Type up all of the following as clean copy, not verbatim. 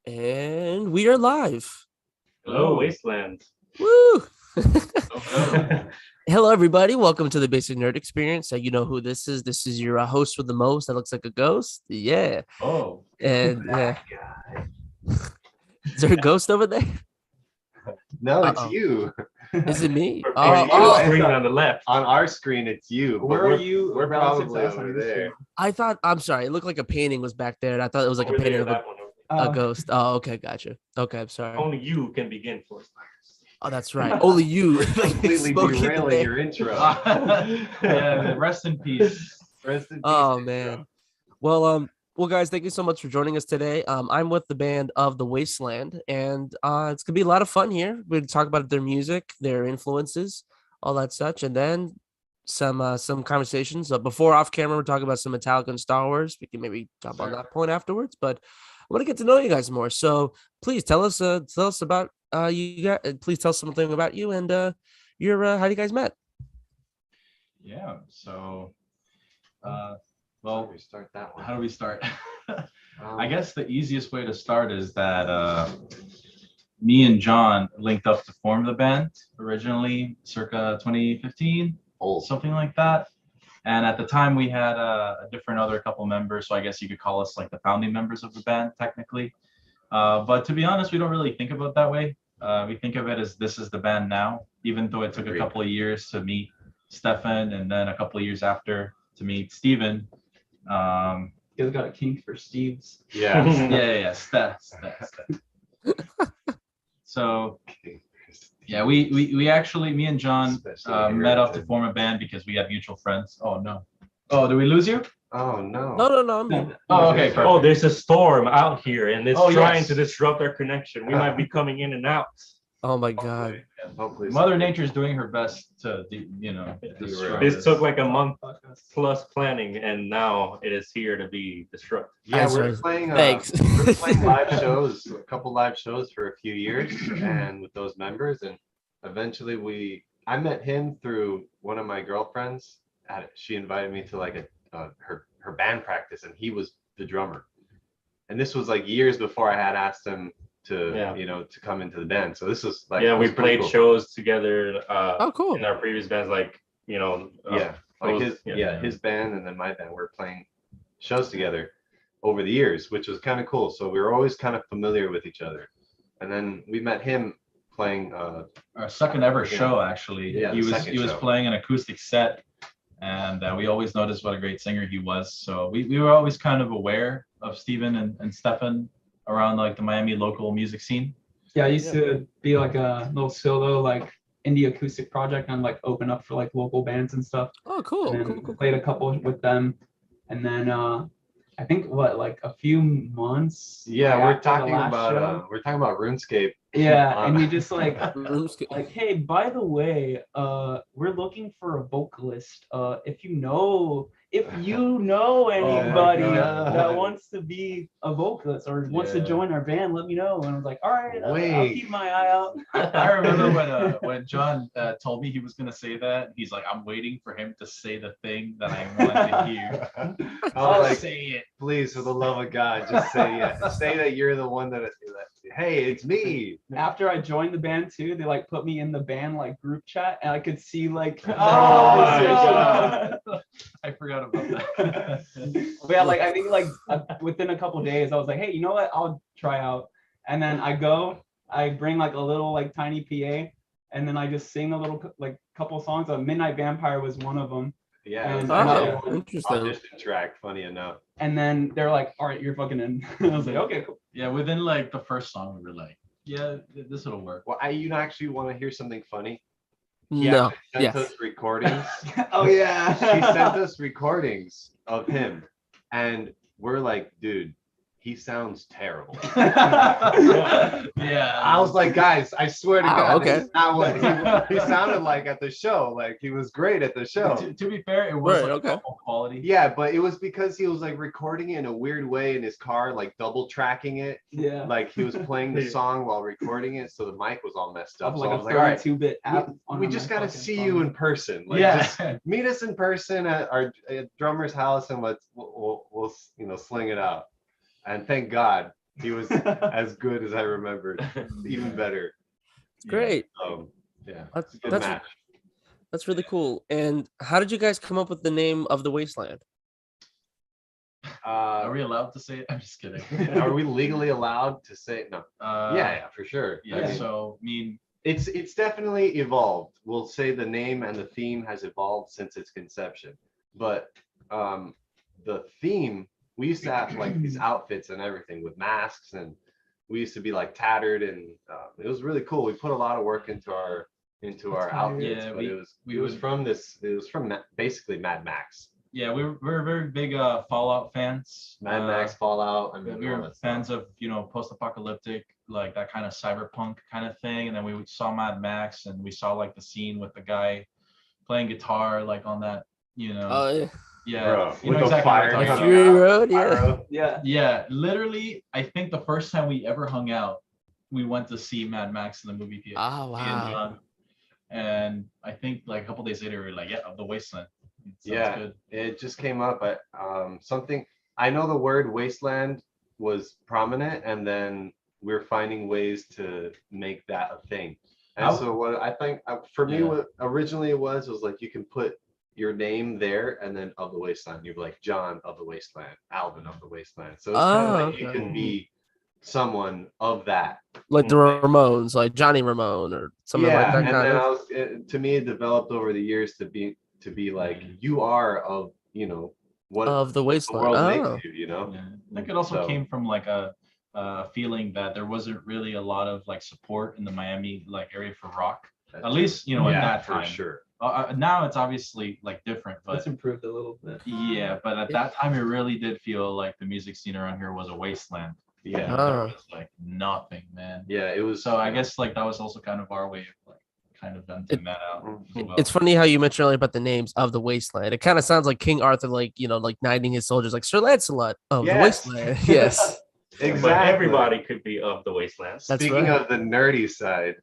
And we are live. Hello, Wasteland. Woo! Hello. Hello, everybody. Welcome to the Basic Nerd Experience. You know who this is. This is your host with the most that looks like a ghost. Yeah. Oh, And is there a ghost over there? No, it's Uh-oh. you. Is it me? for Oh, you, oh, screen on the left. On our screen, it's you. But Where are you? We're relative probably to us on over your there. screen? I'm sorry. It looked like a painting was back there. And I thought it was like Over a painting there, of that one. Over a ghost. Oh, okay. Gotcha. Okay. I'm sorry. Only you can begin first. Oh, that's right. Only you. We're completely Smokey the derailing Bear. your intro. Yeah, rest in peace. Rest in peace, Oh, intro. man. Well, guys, thank you so much for joining us today. I'm with the band of the Wasteland, and it's gonna be a lot of fun here. We're gonna talk about their music, their influences, all that such, and then some conversations. Before off camera, we're talking about some Metallica and Star Wars. We can maybe talk about that point afterwards, but I want to get to know you guys more. So please tell us about you guys. Please tell us something about you and your how you guys met. Yeah. So, How well, do we start that one? how do we start? Um, I guess the easiest way to start is that me and John linked up to form the band originally, circa 2015, old. something like that. And at the time, we had a different other couple members, so I guess you could call us like the founding members of the band, technically. But to be honest, we don't really think about it that way. We think of it as this is the band now, even though it took Agreed. a couple of years to meet Stefan and then a couple of years after to meet Steven. You guys got a kink for Steve's. Yeah. Yeah, Steph. So yeah, we actually, me and John Especially met up to American. form a band because we had mutual friends. Oh no. Oh, did we lose you? Oh no. No, I'm here. Oh, okay, perfect. Oh, there's a storm out here, and it's Oh, trying yes. to disrupt our connection. We might be coming in and out. Oh my god. Hopefully Mother Nature's doing her best to, destroy This took like a month plus planning, and now it is here to be disrupted. Yeah, I'm we're sorry. playing. Thanks. We're playing live shows, a couple live shows for a few years, and with those members, and eventually I met him through one of my girlfriends. She invited me to like her band practice, and he was the drummer. And this was like years before I had asked him to, Yeah. to come into the band. So this was like, Yeah, it we was pretty played cool. shows together Oh, cool. in our previous bands, like Yeah, like his band and then my band were playing shows together over the years, which was kind of cool. So we were always kind of familiar with each other. And then we met him playing our second ever show actually. Yeah, he the was second he was show. playing an acoustic set, and we always noticed what a great singer he was. So we were always kind of aware of Steven and Stefan around like the Miami local music scene. Yeah, I used to be like a little solo like indie acoustic project and like open up for like local bands and stuff. Oh, cool. And then Cool. played a couple with them, and then I think like a few months. yeah, like, we're after the talking last about show. RuneScape. Yeah, and you just like Like, hey, by the way, we're looking for a vocalist. If you know anybody God. that wants to be a vocalist or wants to Yeah. join our band, let me know. And I was like, all right, I'll Wait. keep my eye out. I remember when John told me he was gonna say that. He's like, I'm waiting for him to say the thing that I want to hear. I was like, Say it. please, for the love of God, just say say that you're the one that. Hey, it's me. After I joined the band too, they like put me in the band like group chat, and I could see like Oh my God. I forgot about that. But yeah, like I think like within a couple days, I was like, hey, you know what? I'll try out. And then I bring like a little like tiny PA, and then I just sing a little like couple songs. Midnight Vampire was one of them. Yeah, And oh, yeah. interesting. audition track. Funny enough. And then they're like, all right, you're fucking in. I was like, okay, cool. Yeah, within like the first song, we were like, yeah, this will work. Well, you actually want to hear something funny? No. Sent Yes. us recordings. Oh yeah. She sent us recordings of him, and we're like, dude, he sounds terrible. Yeah. I was like, guys, I swear to Wow, God, okay. this is not what he sounded like at the show. Like he was great at the show. To be fair, it was Right, like okay. awful quality. Yeah, but it was because he was like recording it in a weird way in his car, like double tracking it. Yeah. Like he was playing the song while recording it, so the mic was all messed up. Of So like I a was like, all right, 32-bit app. we just gotta see you in person. Like, Yeah. just meet us in person at our drummer's house, and we'll sling it out. And thank God He was as good as I remembered, even better. Great. Yeah, That's it's a good that's match. that's really cool. And how did you guys come up with the name of the Wasteland? Are we allowed to say it? I'm just kidding. Are we legally allowed to say no? Yeah, for sure. Yeah. I mean, So I mean, it's definitely evolved. We'll say the name and the theme has evolved since its conception, but the theme, we used to have like these outfits and everything with masks, and we used to be like tattered, and it was really cool. We put a lot of work into our outfits, Yeah, but we it was would- from this. It was from basically Mad Max. yeah, we're very big Fallout fans. Mad Max, Fallout. I mean, We all were that stuff. fans of, you know, post-apocalyptic, like that kind of cyberpunk kind of thing. And then we saw Mad Max, and we saw like the scene with the guy playing guitar, like on that, you know, Oh, yeah, Bro, you know with the exactly what fire I'm talking like coming about. Fury out, Road, yeah. pyro. Yeah. Yeah, literally, I think the first time we ever hung out, we went to see Mad Max in the movie theater. Oh, me and wow. John. And I think like a couple days later, we were like, yeah, of the Wasteland. It sounds Yeah, good. it just came up at something. I know the word wasteland was prominent, and then we're finding ways to make that a thing. And I- so what I think for me, Yeah. what originally it was like you can put your name there, and then of the wasteland, you're like John of the Wasteland, Alvin of the Wasteland. So it's kind of Oh, like you okay. can be someone of that. Like the Ramones, like Johnny Ramone or something like that and kind then of. to me, it developed over the years to be like you are of what Of the the Wasteland. world Oh, makes you, Yeah. I think it also So- came from like a feeling that there wasn't really a lot of like support in the Miami like area for rock. That's At least, you know, yeah, at that for time. sure. Now it's obviously like different, It's but improved a little bit. yeah, but at that time it really did feel like the music scene around here was a wasteland. Yeah, There Oh. was like nothing, man. yeah, it was. So I guess like that was also kind of our way of like kind of venting that out. as well. it's funny how you mentioned earlier about the names of the Wasteland. It kind of sounds like King Arthur, like, you know, like knighting his soldiers, like Sir Lancelot of the Yes. Wasteland. Yes, exactly. But everybody could be of the Wastelands. That's Speaking right. of the nerdy side,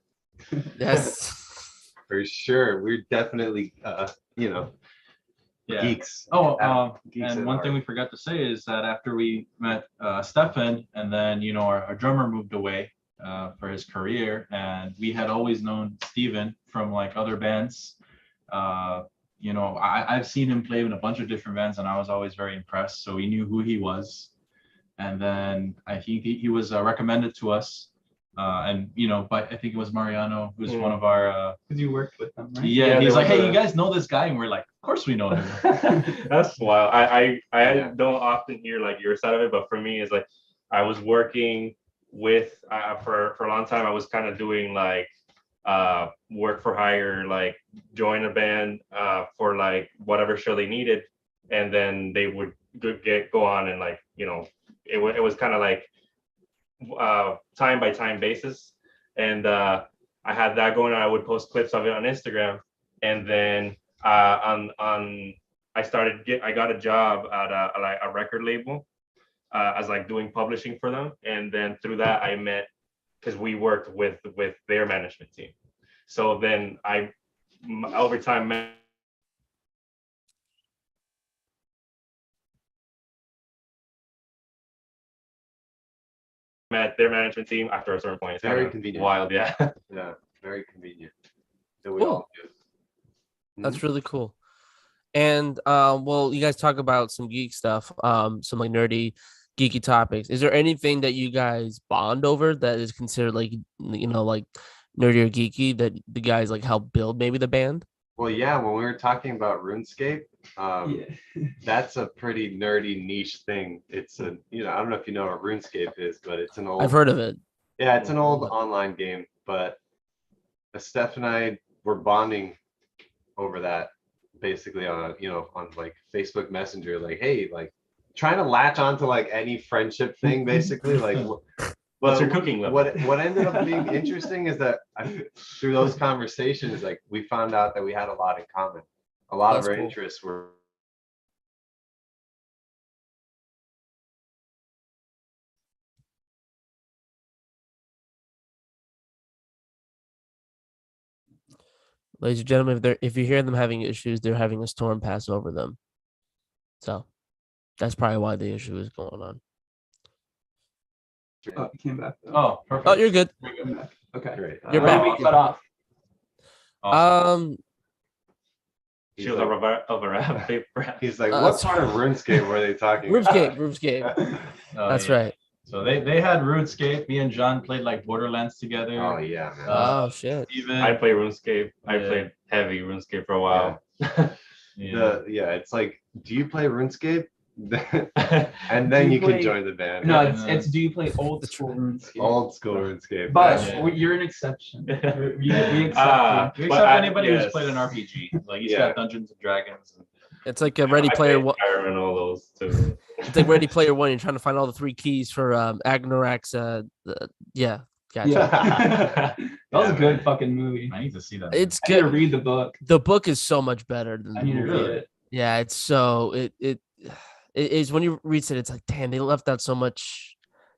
yes. for sure, we're definitely Yeah. geeks. Oh, Geeks and at one heart. thing we forgot to say is that after we met Stefan, and then you know our drummer moved away for his career, and we had always known Steven from like other bands. You know, I've seen him play in a bunch of different bands, and I was always very impressed. So we knew who he was, and then I think he was recommended to us. And you know, but I think it was Mariano, who's one of our. Because you worked with them, right? Yeah, Yeah, he's there like, was hey, a- you guys know this guy, and we're like, of course we know him. That's wild. I Yeah. don't often hear like your side of it, but for me, it's like I was working with for a long time. I was kind of doing like work for hire, like join a band for like whatever show they needed, and then they would go on and like it was kind of like time by time basis, and I had that going on. I would post clips of it on Instagram, and then on I got a job at a record label as like doing publishing for them, and then through that I met, because we worked with their management team. So then I over time met their management team after a certain point. It's Very kind of convenient. wild, yeah. Yeah, very convenient. That we Cool. all do. That's really cool. And well, you guys talk about some geek stuff, some like nerdy, geeky topics. Is there anything that you guys bond over that is considered like, you know, like nerdy or geeky that the guys like help build maybe the band? Well, yeah, when we were talking about RuneScape, Yeah. that's a pretty nerdy niche thing. It's I don't know if you know what RuneScape is, but it's an old. I've heard of it. Yeah, it's an old But- online game, but Steph and I were bonding over that basically on like Facebook Messenger, like, hey, like trying to latch onto like any friendship thing, basically, like. What's But your cooking level? What ended up being interesting is that through those conversations, like we found out that we had a lot in common. A lot That's of our cool. interests were. Ladies and gentlemen, if you hear them having issues, they're having a storm pass over them. So that's probably why the issue is going on. Oh, you came back. Oh, perfect. Oh, you're good. Came back. Okay. Great. You're Where back. did we cut off? Awesome. He's Shield like, of a wrap paper. he's like, Uh, what part of RuneScape were they talking about? RuneScape. Oh, That's yeah. right. So they had RuneScape. Me and John played like Borderlands together. Oh yeah, man. Oh shit. Even I play RuneScape. I Yeah. played heavy RuneScape for a while. It's like, do you play RuneScape? And Do then you you can play- join the band. No, Yeah. it's do you play old school RuneScape? Old school RuneScape. But Yeah. you're an exception. We accept Ah, we but accept I- anybody yes. who's played an RPG. Like he's Yeah. got Dungeons and Dragons. It's like a Ready Player played One. Skyrim and all those too. It's like Ready Player One. You're trying to find all the 3 keys for Agnorak's. Yeah, gotcha. Yeah. That was Yeah, a good man. fucking movie. I need to see that. It's I need to good. read the book. The book is so much better than I the need to movie. read it. Yeah, it's so it is when you read it, it's like, damn, they left out so much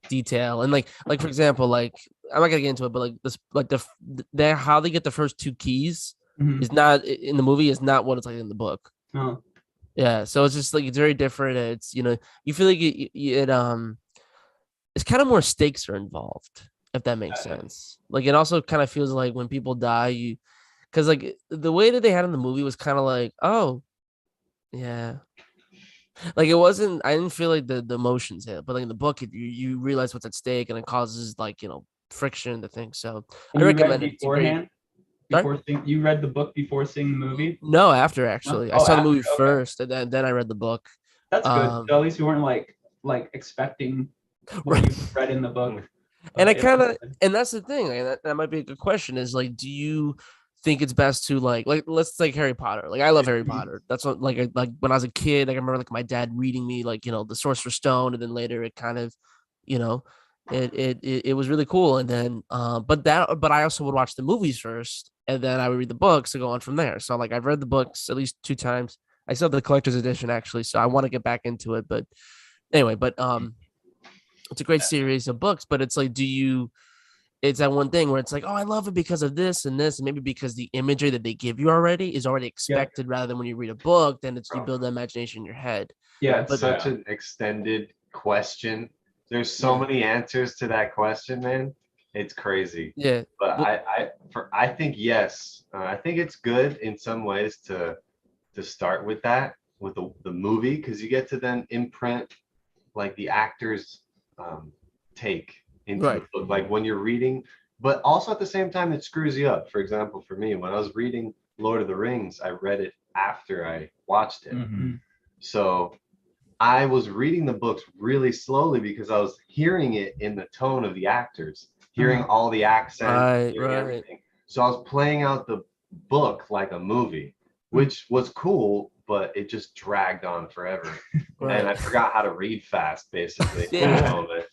detail. And like for example, like I'm not gonna get into it, but like this, like the how they get the first 2 keys Mhm. is not in the movie is not what it's like in the book. Oh. Yeah, so it's just like it's very different. It's you feel like it's kind of more stakes are involved, if that makes sense. Like it also kind of feels like when people die, because like the way that they had in the movie was kind of like, oh, yeah, like it wasn't. I didn't feel like the emotions hit, but like in the book, you realize what's at stake, and it causes like friction. The thing. So And I you read recommend it. It's a great- beforehand. You read the book before seeing the movie. No, after actually, I Oh, saw the after, movie okay. first, and then I read the book. That's good. Um, So at least you weren't like expecting what Right. you read in the book. And I Yeah. kind of, and that's the thing, like, that might be a good question is like, do you think it's best to like let's take Harry Potter. Like I love Harry Potter. That's what like when I was a kid, like I remember like my dad reading me like, the Sorcerer's Stone, and then later it kind of, it was really cool. And then but I also would watch the movies first, and then I would read the books to go on from there. So like I've read the books at least 2 times. I still have the collector's edition actually, so I want to get back into it. But anyway, it's a great series of books, but it's like, it's that one thing where it's like, oh, I love it because of this and this, and maybe because the imagery that they give you already is already expected, rather than when you read a book, then it's you build the imagination in your head. Yeah, That's such an extended question. There's so many answers to that question, man. It's crazy. Yeah. But Well- I think yes. I think it's good in some ways to start with that, with the movie, because you get to then imprint like the actor's take into Right. the book, like when you're reading, but also at the same time it screws you up. For example, for me, when I was reading Lord of the Rings, I read it after I watched it. Mhm. So I was reading the books really slowly because I was hearing it in the tone of the actors, hearing all the accents, Right, hearing right. everything. So I was playing out the book like a movie, which was cool, but it just dragged on forever. And I forgot how to read fast, basically. Yeah. For a moment.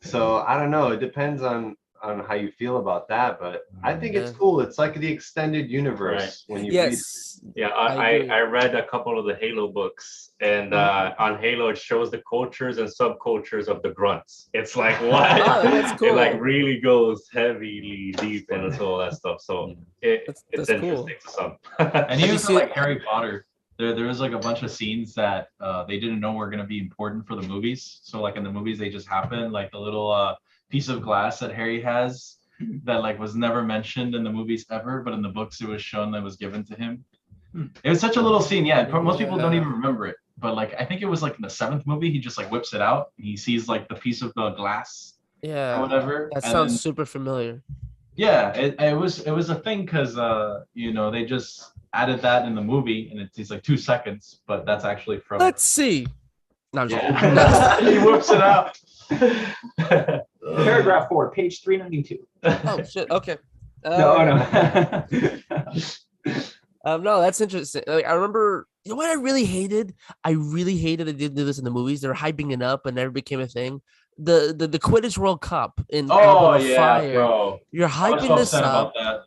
So I don't know. It depends on how you feel about that, but I think it's Yeah. cool. It's like the extended universe when you read. Yes. Yeah, I agree. I read a couple of the Halo books, and on Halo it shows the cultures and subcultures of the grunts. It's like what? Oh, that's It cool. like really goes heavily deep into all that stuff. So it's That's interesting to some. And you even see for like it- Harry Potter, there was like a bunch of scenes that they didn't know were gonna be important for the movies. So like in the movies, they just happen. Like the little piece of glass that Harry has that like was never mentioned in the movies ever, but in the books it was shown that was given to him. It was such a little scene. Yeah, most people don't even remember it. But like I think it was like in the 7th movie, he just like whips it out. He sees like the piece of the glass or Yeah. whatever. That and sounds then- super familiar. yeah, it was a thing because they just added that in the movie and it's like 2 seconds, but that's actually from. Let's see. No, I'm just Yeah. He whips it out. Paragraph 4, page 392. Oh shit. Okay. No. No, that's interesting. Like, I remember, you know what I really hated? I really hated they did this in the movies. They were hyping it up and never became a thing. The Quidditch World Cup in Oh Goblet of yeah, Fire. bro. You're I was hyping so this upset up. about that.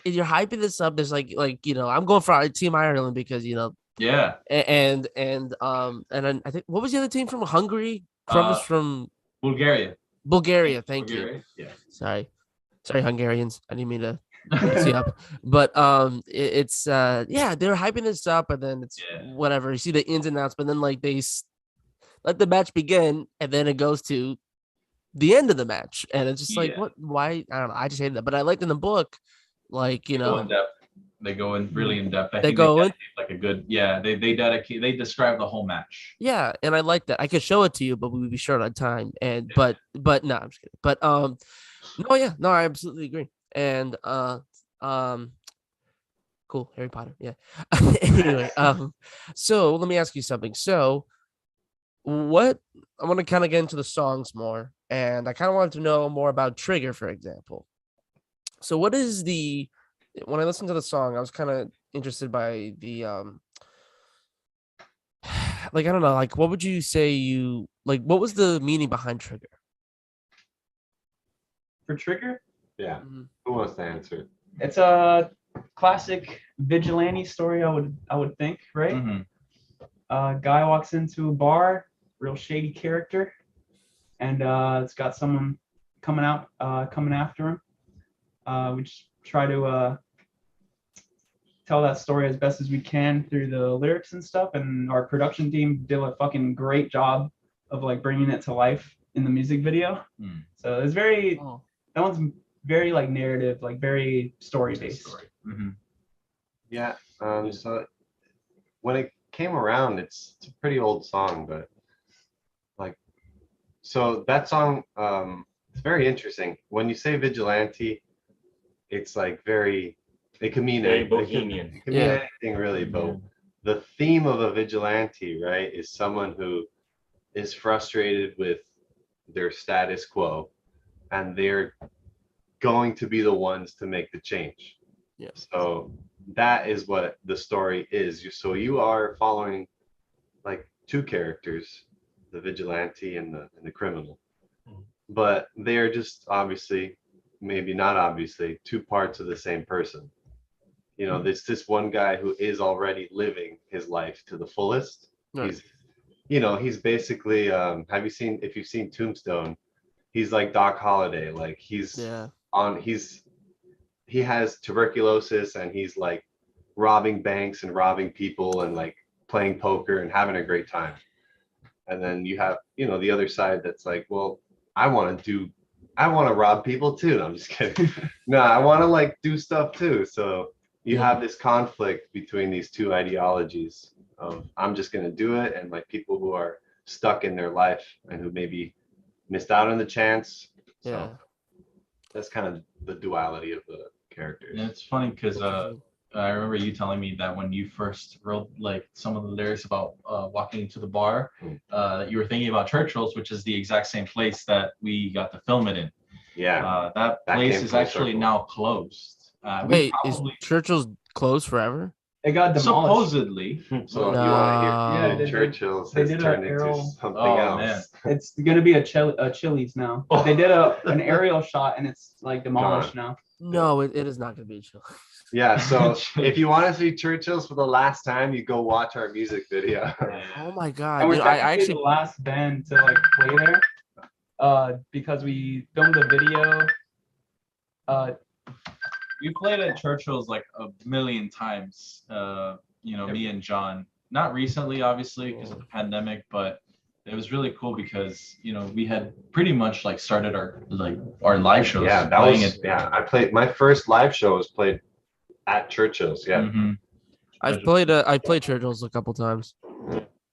And you're hyping this up. There's like I'm going for Team Ireland because Yeah. and then I think what was the other team from Hungary? Crumbs from Bulgaria. Bulgaria. Thank you. Bulgaria? Yeah. Sorry, Hungarians. I didn't mean to mix you up, but it's yeah, they're hyping this up, and then it's whatever. You see the ins and outs, but then like let the match begin, and then it goes to the end of the match, and it's just like, Yeah. what? Why? I don't know. I just hated that, but I liked in the book, like They go in depth. They go in really in depth. I They think go in- dedicate like a good, yeah. They dedicate. They describe the whole match. yeah, and I like that. I could show it to you, but we would be short on time. And but no, I'm just kidding. But no, yeah, no, I absolutely agree. And um, cool, Harry Potter, yeah. Anyway, so let me ask you something. So, what I want to kind of get into the songs more, and I kind of wanted to know more about Trigger, for example. So, what is the when I listened to the song, I was kind of interested by the like I don't know, like what would you say you like? What was the meaning behind Trigger? For Trigger, Yeah. Mhm. Who wants to answer? it's a classic vigilante story. I would think, right? Mhm. Guy walks into a bar, real shady character, and it's got someone coming after him. We just try to tell that story as best as we can through the lyrics and stuff, and our production team did a fucking great job of like bringing it to life in the music video. Mm. So it's very Oh, that one's very like narrative, like very story based. Mhm. Yeah. So when it came around, it's a pretty old song, but like, so that song, it's very interesting. When you say vigilante, it's like it can mean Very anything. bohemian. It can mean Yeah. anything really, but the theme of a vigilante, right, is someone who is frustrated with their status quo, and they're going to be the ones to make the change. Yeah. So that is what the story is. So you are following like two characters, the vigilante and the criminal, but they're just obviously, maybe not obviously, two parts of the same person. You know, there's this one guy who is already living his life to the fullest. right. He's basically, if you've seen Tombstone, he's like Doc Holliday. Like Yeah. he has tuberculosis, and he's like robbing banks and robbing people and like playing poker and having a great time. And then you have, the other side that's like, well, I want to rob people too. No, I'm just kidding. No, I want to like do stuff too. So you Yeah. have this conflict between these two ideologies of I'm just going to do it, and like people who are stuck in their life and who maybe missed out on the chance. So Yeah. that's kind of the duality of the characters. And it's funny because I remember you telling me that when you first wrote like some of the lyrics about walking to the bar, that you were thinking about Churchill's, which is the exact same place that we got to film it in. Yeah. That That place came is full actually circle. now closed. Wait, is Churchill's closed forever? It got demolished. supposedly. So you want to hear Yeah, they did- Churchill's they has did a turned into aerial- something Oh, else. man. It's gonna be a Chili's now. They did an aerial shot, and it's like demolished now. No, it is not going to be a chill. Yeah, so if you want to see Churchill's for the last time, you go watch our music video. Oh my god! And we're You know, I technically actually the last band to like play there, because we filmed the video. We played at Churchill's like a million times. Me and John. Not recently, obviously, because of the pandemic, but it was really cool because we had pretty much like started our live shows. Yeah, I played my first live show was played at Churchill's. Yeah. Mhm. I played Churchill's a couple times.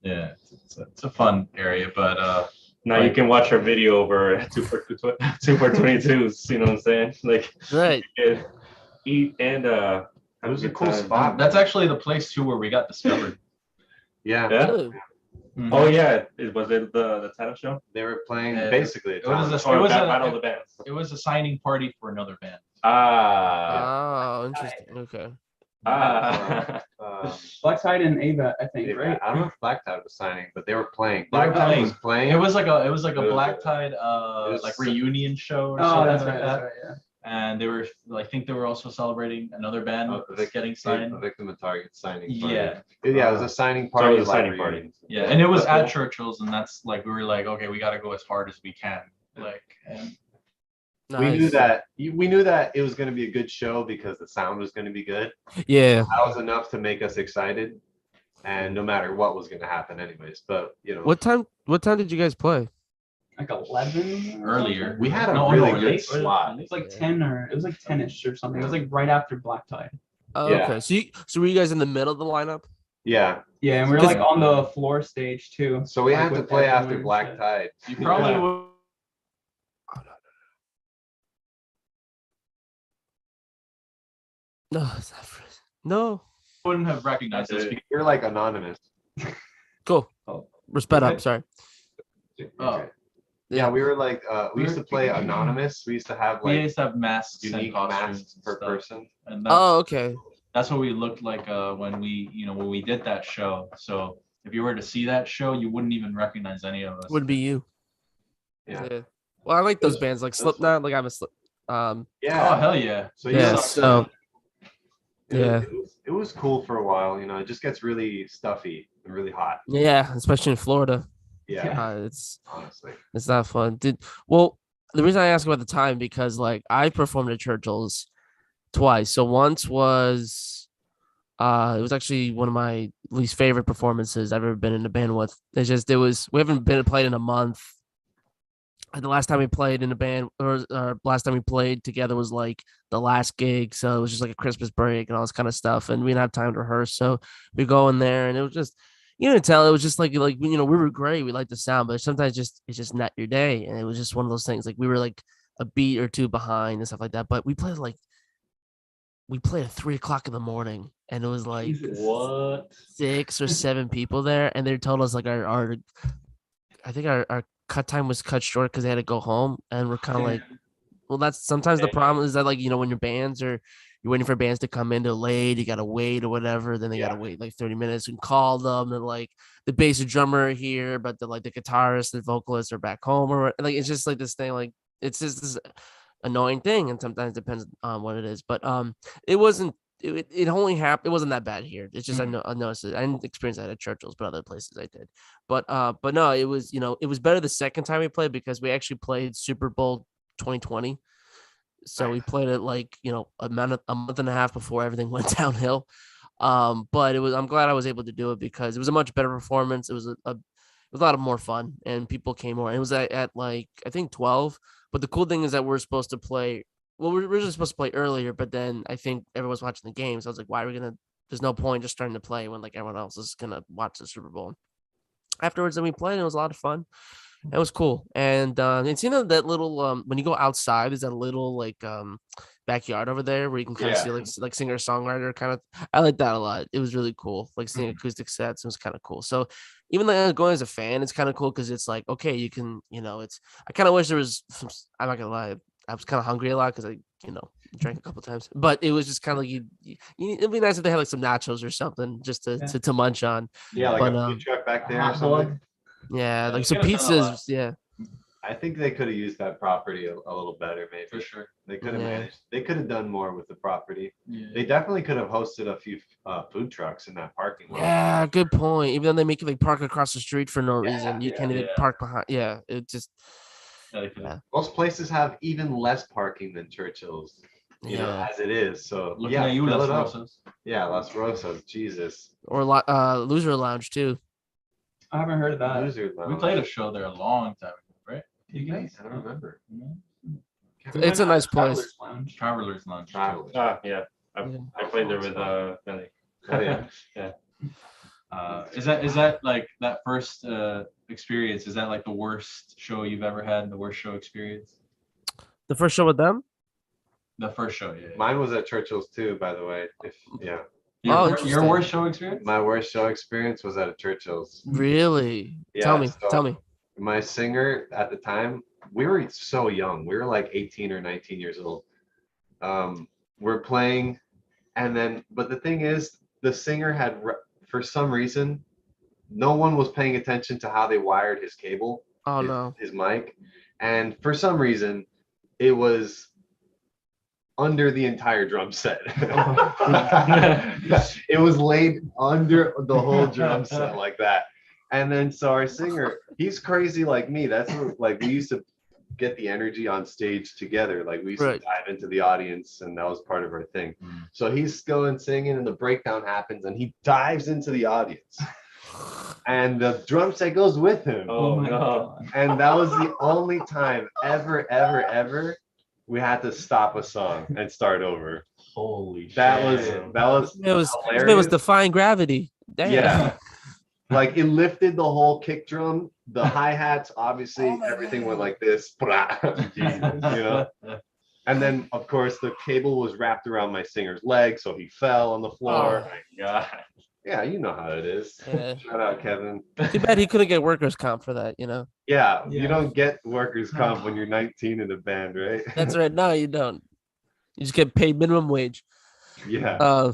Yeah, it's a fun area, but Now you can watch our video over 2x22s. You know what I'm saying? Like, Right. you can eat and It was a cool spot. that's actually the place too where we got discovered. Yeah. Yeah. Really? Mhm. Oh yeah, was it the title show? They were playing Yeah. basically a It was talent a- Or was Battle of the Bands? It was a signing party for another band. Ah. Oh, interesting. Okay. Ah. Black Tide and Ava, I think, right? I don't know if Black Tide was signing, but they were playing. They were Black Tide playing. was playing. It was like a It was Black Tide was like so- reunion show or Oh, something that's like right. that. That's right. Yeah. And they were, I think they were also celebrating another band that's getting signed. A Victim of Target signing. Party. Yeah, Yeah, it was a signing So it party. was a signing live party. reunion. yeah, and it was That's at cool. Churchill's, and that's like we were like, okay, we got to go as hard as we can, like, and We knew Nice. that it was going to be a good show because the sound was going to be good. Yeah. That was enough to make us excited, and no matter what was going to happen, anyways. But What time did you guys play? like 11 Earlier. We had a No, really no, good late. slot. It was like 10ish or something. It was like right after Black Tide. Oh, Yeah. okay. So were you guys in the middle of the lineup? Yeah. Yeah, and we were like on the floor stage too. So we like, had to with play everyone after and Black shit. Tide. You probably Yeah. would. No, it's not no. Wouldn't have recognized us. We were like anonymous. Cool. Oh. Respect Okay. up. Sorry. Oh. Yeah, we were like we used to play anonymous. We used to have We like used to have masks and unique costumes masks per and stuff. person. And Oh, okay. that's what we looked like when we did that show. So if you were to see that show, you wouldn't even recognize any of us. Would be you. Yeah. Well, I like those Those- bands like those- Slipknot. Like I'm a Slip. Oh Yeah. hell yeah! So Yeah, you so- Yeah. it was cool for a while. You know, it just gets really stuffy and really hot. Yeah, especially in Florida. Yeah. It's Honestly. not fun. Well, the reason I ask about the time because like I performed at Churchill's twice. So once was it was actually one of my least favorite performances I've ever been in a band with. We haven't been played in a month. And the last time we played in a band or last time we played together was like the last gig. So it was just like a Christmas break and all this kind of stuff. And we didn't have time to rehearse. So we go in there and it was just, you know, tell it was just like, we were great. We liked the sound, but sometimes it's just not your day. And it was just one of those things. Like we were like a beat or two behind and stuff like that. But we played at 3:00 in the morning and it was like Jesus. What? 6 or 7 people there. And they told us like our cut time was cut short because they had to go home. And we're kind of like, well, that's sometimes the problem is that like, when your bands are, you're waiting for bands to come in, they're late, you gotta wait or whatever. Then they gotta wait like 30 minutes and call them. And like the bass and drummer are here, but the guitarist, the vocalists are back home or like it's just like this thing, like it's just this annoying thing. And sometimes depends on what it is. But it wasn't it only happened. It wasn't that bad here. It's just I noticed it. I didn't experience that at Churchill's, but other places I did. But no, it was it was better the second time we played because we actually played Super Bowl 2020. So we played it like a month and a half before everything went downhill. But I'm glad I was able to do it because it was a much better performance. It was a lot of more fun and people came more. It was at like I think 12. But the cool thing is that we're supposed to play. Well, we're originally supposed to play earlier, but then I think everyone's watching the game. So I was like, why are we gonna? There's no point just starting to play when like everyone else is gonna watch the Super Bowl. Afterwards, then we played. And it was a lot of fun. It was cool. And it's that little when you go outside, there's that little like backyard over there where you can kind of see like singer songwriter kind of. I like that a lot. It was really cool. Like seeing acoustic sets, it was kind of cool. So even though going as a fan, it's kind of cool because it's like okay, you can it's. I kind of wish there was. I'm not gonna lie. I was kind of hungry a lot because I, drank a couple times, but it was just kind of like it'd be nice if they had like some nachos or something just to munch on. Yeah, like But, a food truck back there or hot something. dog. Yeah, like they some could've done a lot. pizzas. Yeah, I think they could have used that property a little better, maybe. For sure. They could have Yeah. managed. They could have done more with the property. Yeah. They definitely could have hosted a few food trucks in that parking lot. yeah, good point. Even though they make you like park across the street for no Yeah, reason, you can't even yeah. park behind. Yeah, it just Yeah, they could've- Most places have even less parking than Churchill's, yeah. as it is. So Looking at you, fill Las it up. Rosas. Yeah, Las Rosas. Jesus. Or Loser Lounge too. I haven't heard of that. Loser We lounge. played a show there a long time ago, right? You guys? I don't remember. It's a nice place. Travelers Lounge. Travelers Lunch. Travelers. Yeah. I Yeah. played there with Melly. Oh, yeah. Is that like that first experience? Is that like the worst show you've ever had? The worst show experience? The first show with them. The first show, yeah. Mine was at Churchill's too, by the way. Your, Oh, your interesting. worst show experience? My worst show experience was at a Churchill's. Really? Yeah, Tell me. so- Tell me. My singer at the time, we were so young. We were like 18 or 19 years old. We're playing, but the thing is, the singer had, for some reason, no one was paying attention to how they wired his cable, Oh no. his mic, and for some reason, it was under the entire drum set. It was laid under the whole drum set like that. And then so our singer, he's crazy like me. That's like we used to get the energy on stage together. Like we used Right. to dive into the audience, and that was part of our thing. Mm. So he's going singing, and the breakdown happens, and he dives into the audience. and the drum set goes with him. Oh my no. God. And that was the only time ever we had to stop a song and start over. Holy That shit. was This man was hilarious. defying gravity. Damn. Yeah. Like it lifted the whole kick drum, the hi-hats, obviously Oh my everything God. went like this. You know? And then of course the cable was wrapped around my singer's leg, so he fell on the floor. Oh my god. Yeah, you know how it is. Yeah. Shout out Kevin. Too bad he couldn't get workers' comp for that, you know. Yeah, Yeah. you don't get workers' comp when you're 19 in a band, right? That's right. No, you don't. You just get paid minimum wage. Yeah,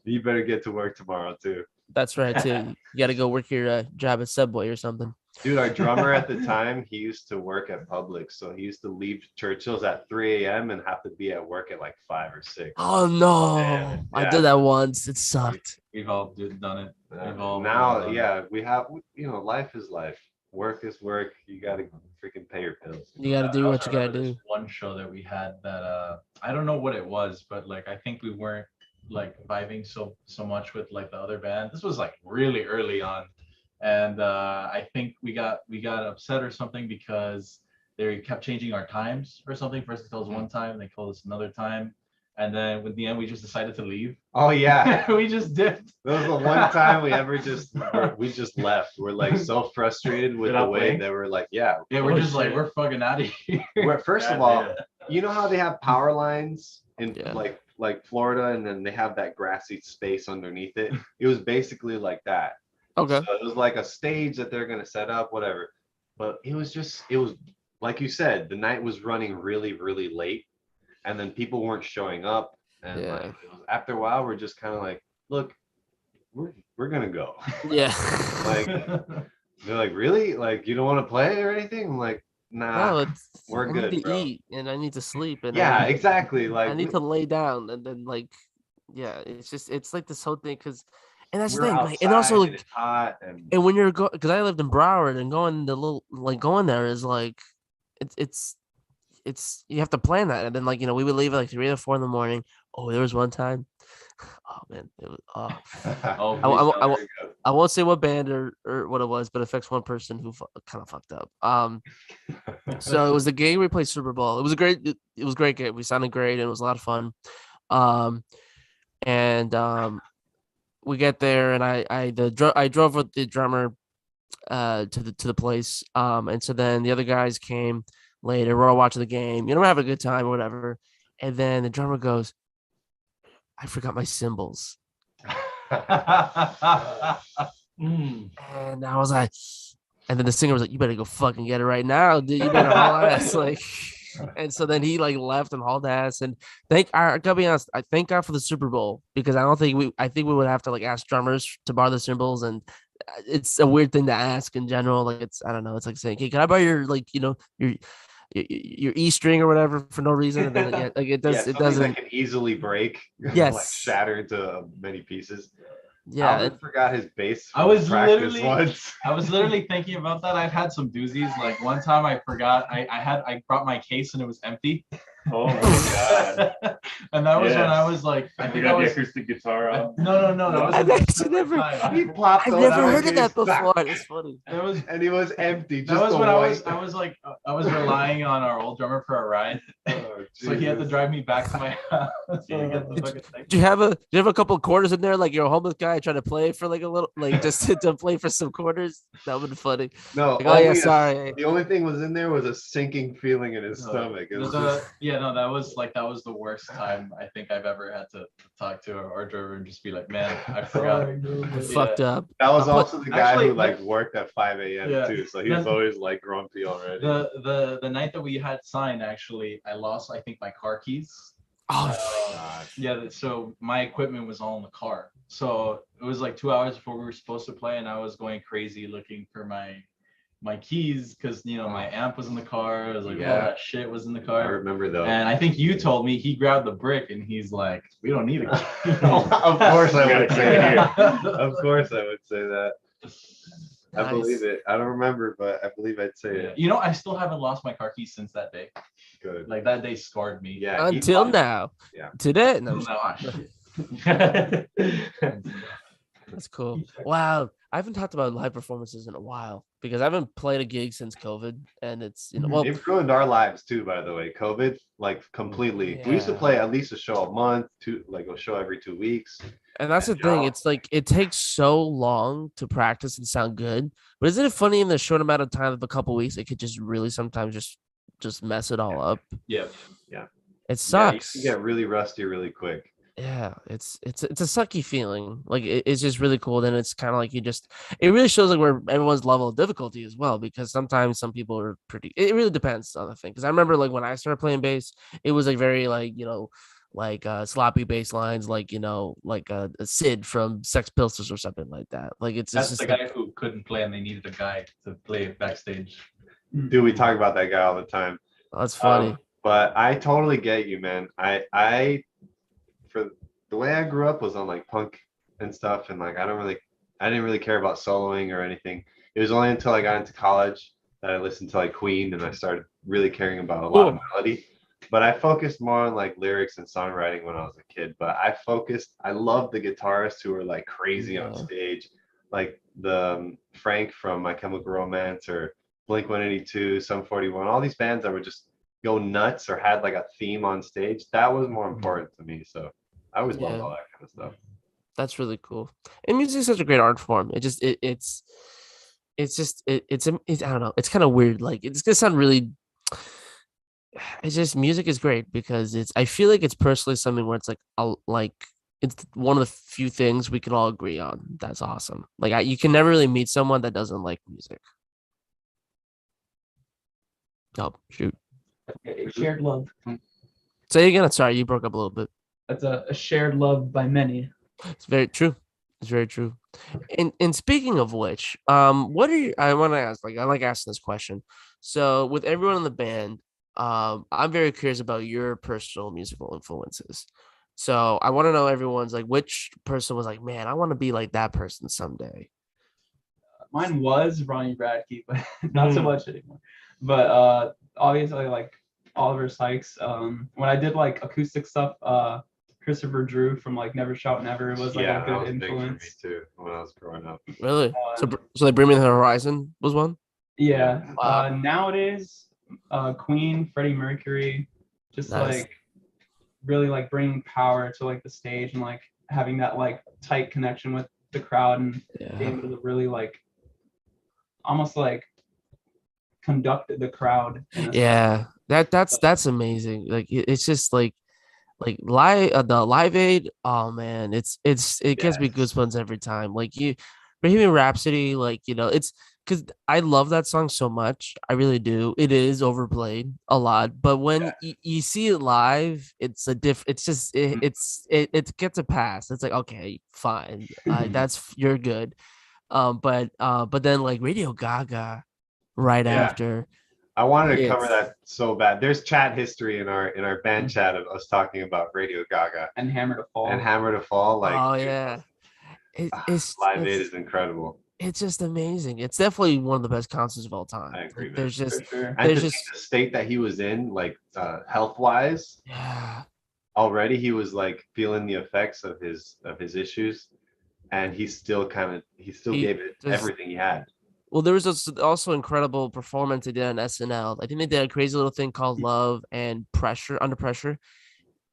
you better get to work tomorrow too. That's right too. You got to go work your job at Subway or something. Dude, our drummer at the time, he used to work at Publix, so he used to leave Churchill's at 3 a.m. and have to be at work at like 5 or 6. Oh no, Man, I yeah. did that once. It sucked. We've all done it. We've all Now, done it. yeah, we have, life is life. Work is work. You gotta freaking pay your bills. You got to do I what also you got to remember this do. one show that we had that I don't know what it was, but like I think we weren't like vibing so much with like the other band. This was like really early on, and I think we got upset or something because they kept changing our times or something. First they told us one time, they told us another time, and then with the end we just decided to leave. Oh yeah, We just dipped. that was the one time we just left. We're like so frustrated with You're the not way playing? they were like, yeah. Yeah, we're just like we're fucking out of here. First of all, you know how they have power lines in Yeah. like Florida, and then they have that grassy space underneath it. It was basically like that. Okay. So it was like a stage that they're gonna set up, whatever. But it was like you said, the night was running really, really late, and then people weren't showing up. And Yeah. like after a while, we're just kind of like, look, we're gonna go. Yeah. Like they're like, really? Like you don't want to play or anything? I'm like, nah. No, it's we're I good, need to bro. eat and I need to sleep and Yeah, I exactly. Like need to lay down and then like yeah, it's like this whole thing because and that's the we're thing outside like and also and it's hot and and when you're because I lived in Broward and going going there is like it's you have to plan that and then like we would leave at like 3 or 4 in the morning. Oh, there was one time. Oh man, it was Oh, I won't say what band or what it was, but it affects one person who kind of fucked up. So it was the game we played Super Bowl. It was a great game. We sounded great and it was a lot of fun. And we get there and I drove with the drummer to the place. And so then the other guys came later. We're all watching the game. We're having a good time or whatever. And then the drummer goes, I forgot my cymbals. And I was like, and then the singer was like, you better go fucking get it right now, dude. You better haul ass. Like, and so then he like left and hauled ass. And I gotta be honest, I thank God for the Super Bowl because I think we would have to like ask drummers to borrow the cymbals. And it's a weird thing to ask in general. Like I don't know. It's like saying, hey, can I borrow your your E string or whatever for no reason? And then like it doesn't that can easily break. Yes. Like shatter into many pieces. Yeah. Albert forgot his bass. I was practice literally- once. I was literally thinking about that. I've had some doozies. Like one time I forgot I brought my case and it was empty. Oh my god. And that was when I Yes. was like, I I think forgot I the was acoustic guitar out. no, that No. was I've actually never- He plopped I've those never out heard of that his back. before. It's funny. That was And he was empty. Just that was the when white. I was like I was relying on our old drummer for a ride. Oh, So he had to Jesus. drive me back to my house. to get the Did fucking thing. Do you have a couple of quarters in there? Like you're a homeless guy trying to play for like a little, like just to play for some quarters. That would be funny. No, Like, oh yeah, only sorry. the only thing was in there was a sinking feeling in his stomach. It was just, That was the worst time I think I've ever had to talk to our drummer and just be like, man, I forgot. Fucked up. that was But also the guy actually, who like worked at 5 a.m. Yeah. too. So he was always like grumpy already. The night that we had signed, actually, I lost I think my car keys. Oh, God. Yeah, so my equipment was all in the car. So it was like 2 hours before we were supposed to play, and I was going crazy looking for my keys because my amp was in the car. I was like, Yeah. all that shit was in the I car. remember though. And I think you told me he grabbed the brick and he's like, we don't need a key. Of course I would say Yeah. that. Of course I would say that. I Nice. believe it. I don't remember, but I believe I'd say Yeah. it. I still haven't lost my car keys since that day. Good. Like that day scarred me. Yeah. he until thought- now. Yeah. Today. No, No, ah, shit. That's cool. Wow. I haven't talked about live performances in a while because I haven't played a gig since COVID, and it's well, It ruined our lives too, by the way. COVID, like completely. We used to yeah. play at least a show a month, like a show every 2 weeks. And that's the And thing. now, It's like it takes so long to practice and sound good. But isn't it funny in the short amount of time of a couple weeks, it could just really sometimes just mess it all up. Yeah. It you sucks. can get really rusty really quick. Yeah, it's a sucky feeling. Like it's just really cool. Then it's kind of like it really shows like where everyone's level of difficulty as well. Because sometimes some people are pretty. It really depends on the thing. Because I remember like when I started playing bass, it was like very like like sloppy bass lines, like like a Sid from Sex Pistols or something like that. Like it's That's just the guy who couldn't play and they needed a guy to play backstage. Dude, we talk about that guy all the time. that's funny. But I totally get you, man. I for the way I grew up was on like punk and stuff, and like I didn't really care about soloing or anything. It was only until I got into college that I listened to like Queen and I started really caring about a lot of melody. But I focused more on like lyrics and songwriting when I was a kid. But I loved the guitarists who were like crazy on Yeah. stage, like the Frank from My Chemical Romance or Blink 182, Sum 41, all these bands that would just go nuts or had like a theme on stage. That was more important to me. So I always loved Yeah. all that kind of stuff. That's really cool. And music is such a great art form. It's I don't know. It's kind of weird. Like it's gonna sound really. It's just music is great because I feel like it's personally something where it's like it's one of the few things we can all agree on. That's awesome. Like you can never really meet someone that doesn't like music. Oh shoot! Shared love. Say again. Sorry, you broke up a little bit. That's a shared love by many. It's very true. It's very true. And speaking of which, what are you? I want to ask. Like I like asking this question. So with everyone in the band, I'm very curious about your personal musical influences. So I want to know everyone's like which person was like, man, I want to be like that person someday. Mine was Ronnie Radke, but not so much anymore. But obviously like Oliver Sykes. When I did like acoustic stuff, Christopher Drew from like Never Shout Never was like Yeah, a that good was big for me influence. too when I was growing up. Really? So like Bring Me the Horizon was one. Yeah. Wow. Nowadays, Queen, Freddie Mercury, just Nice. like really like bringing power to like the stage and like having that like tight connection with the crowd and being able to really like almost like conduct the crowd. in a sense. Yeah. That's amazing. Like it's just like the Live Aid. Oh man, it gives me Yes. goosebumps every time. Like Bohemian Rhapsody, like it's because I love that song so much. I really do. It is overplayed a lot, but when you see it live, it's it's just it gets a pass. It's like okay, fine, you're good. But then like Radio Gaga right Yeah. after. I wanted to cover It's- that so bad. There's chat history in our band chat of us talking about Radio Gaga And Hammer to Fall. and Hammer to Fall. Like, oh dude, yeah, Live Aid is incredible. it's just amazing. It's definitely one of the best concerts of all time. I agree, Like, there's man. just For sure. And there's to just see the state that he was in, like health wise, yeah. already he was like feeling the effects of his issues, and he still He gave it just- everything he had. Well, there was also incredible performance they did on SNL. I think they did a crazy little thing called Love and Pressure, Under Pressure,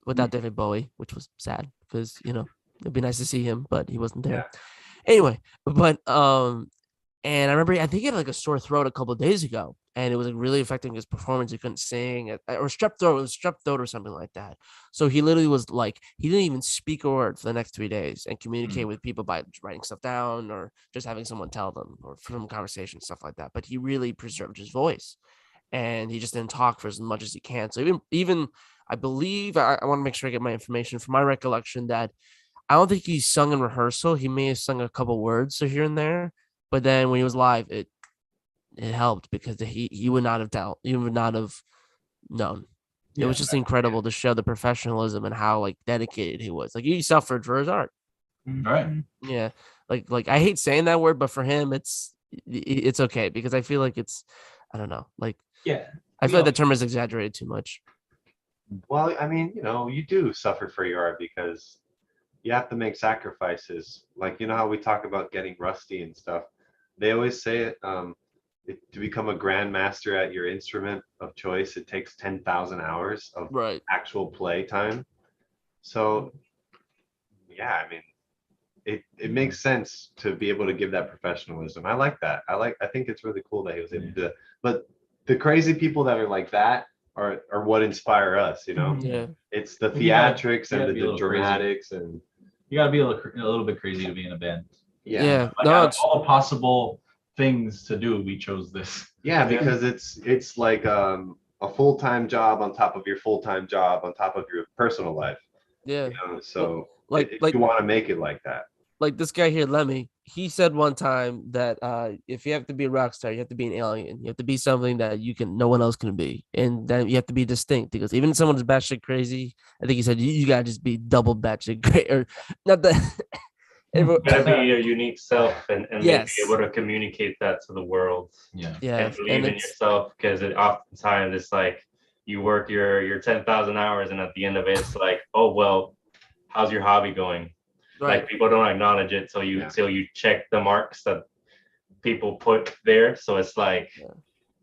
without David Bowie, which was sad because it'd be nice to see him, but he wasn't there. Anyway, but and I remember I think he had like a sore throat a couple of days ago, and it was like really affecting his performance. He couldn't sing, or strep throat. It was strep throat or something like that. So he literally was like, he didn't even speak a word for the next 3 days, and communicate with people by writing stuff down or just having someone tell them or from conversation stuff like that. But he really preserved his voice, and he just didn't talk for as much as he can. So even I believe I want to make sure I get my information from my recollection that I don't think he sung in rehearsal. He may have sung a couple words here and there, but then when he was live, it helped because he would not have known. It was just incredible to show the professionalism and how like dedicated he was. Like he suffered for his art. Right. Yeah, like I hate saying that word, but for him, it's okay because I feel like I don't know. Like I feel like the term is exaggerated too much. Well, I mean, you do suffer for your art because you have to make sacrifices. Like, you know how we talk about getting rusty and stuff. They always say it, to become a grandmaster at your instrument of choice, it takes 10,000 hours of Right. actual play time. So yeah, I mean, it makes sense to be able to give that professionalism. I like that. I think it's really cool that he was able to do that. But the crazy people that are like that are what inspire us, you know? Yeah. It's the You gotta- theatrics you gotta and be a the little crazy. dramatics and You got to be a little bit crazy to be in a band. Yeah. Like, No, out of it's all the possible things to do, we chose this. yeah, because it's like a full-time job on top of your full-time job on top of your personal life, yeah. you know? So Like if you want to make it like that. like this guy here, Lemmy, he said one time that if you have to be a rock star, you have to be an alien. You have to be something that no one else can be, and then you have to be distinct. Because even if someone is batshit crazy, I think he said you gotta just be double batshit crazy, or not that. You gotta be your unique self and Yes. be able to communicate that to the world Yeah. Yeah, and believe in it's yourself, because it oftentimes it's like you work your 10,000 hours and at the end of it it's like, oh well, how's your hobby going? right. Like people don't acknowledge it till you check the marks that people put there. So it's like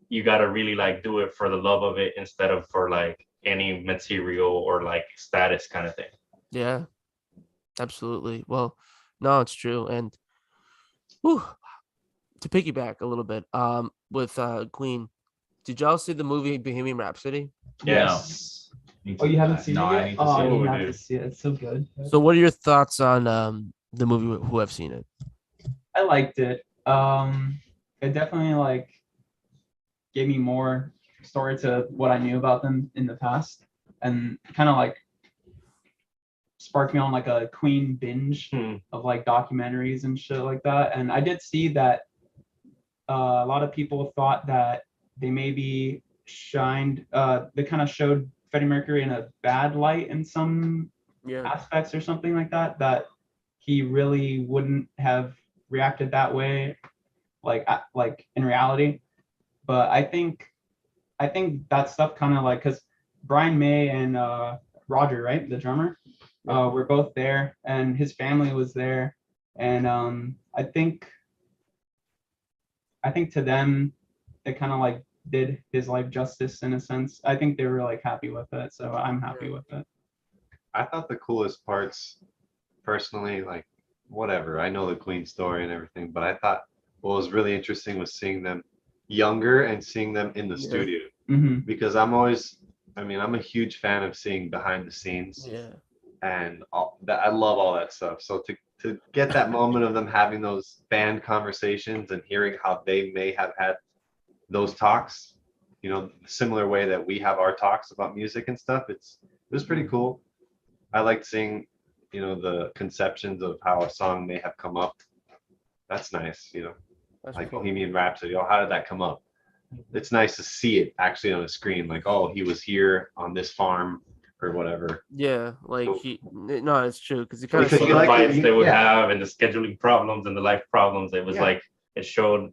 you gotta really like do it for the love of it instead of for like any material or like status kind of thing. Yeah, absolutely. Well, no, it's true. And whew, to piggyback a little bit, with Queen, did y'all see the movie Bohemian Rhapsody? Yes. Oh, you haven't seen no, it I yet? need to Oh, see you it. have Dude. to see it. It's so good. So, what are your thoughts on the movie? Who have seen it? I liked it. It definitely like gave me more story to what I knew about them in the past, and kind of like sparked me on like a Queen binge of like documentaries and shit like that. And I did see that a lot of people thought that they maybe they kind of showed Freddie Mercury in a bad light in some Yeah, aspects or something like that, that he really wouldn't have reacted that way, like in reality. But I think that stuff kind of like, because Brian May and Roger, right, the drummer, were both there, and his family was there, and I think to them it kind of like did his life justice in a sense. I think they were like happy with it, so I'm happy with it. I thought the coolest parts, personally, like whatever, I know the Queen story and everything, but I thought what was really interesting was seeing them younger and seeing them in the studio, because I'm a huge fan of seeing behind the scenes and all that. I love all that stuff. So to get that moment of them having those band conversations and hearing how they may have had those talks, you know, similar way that we have our talks about music and stuff, it was pretty cool. I liked seeing, you know, the conceptions of how a song may have come up. That's nice, you know. that's Like cool. Bohemian Rhapsody. Oh, how did that come up? It's nice to see it actually on a screen. Like, oh, he was here on this farm or whatever. Yeah, like no, it's true because you kind of Because So you the fights they would yeah. have and the scheduling problems and the life problems, it was like it showed.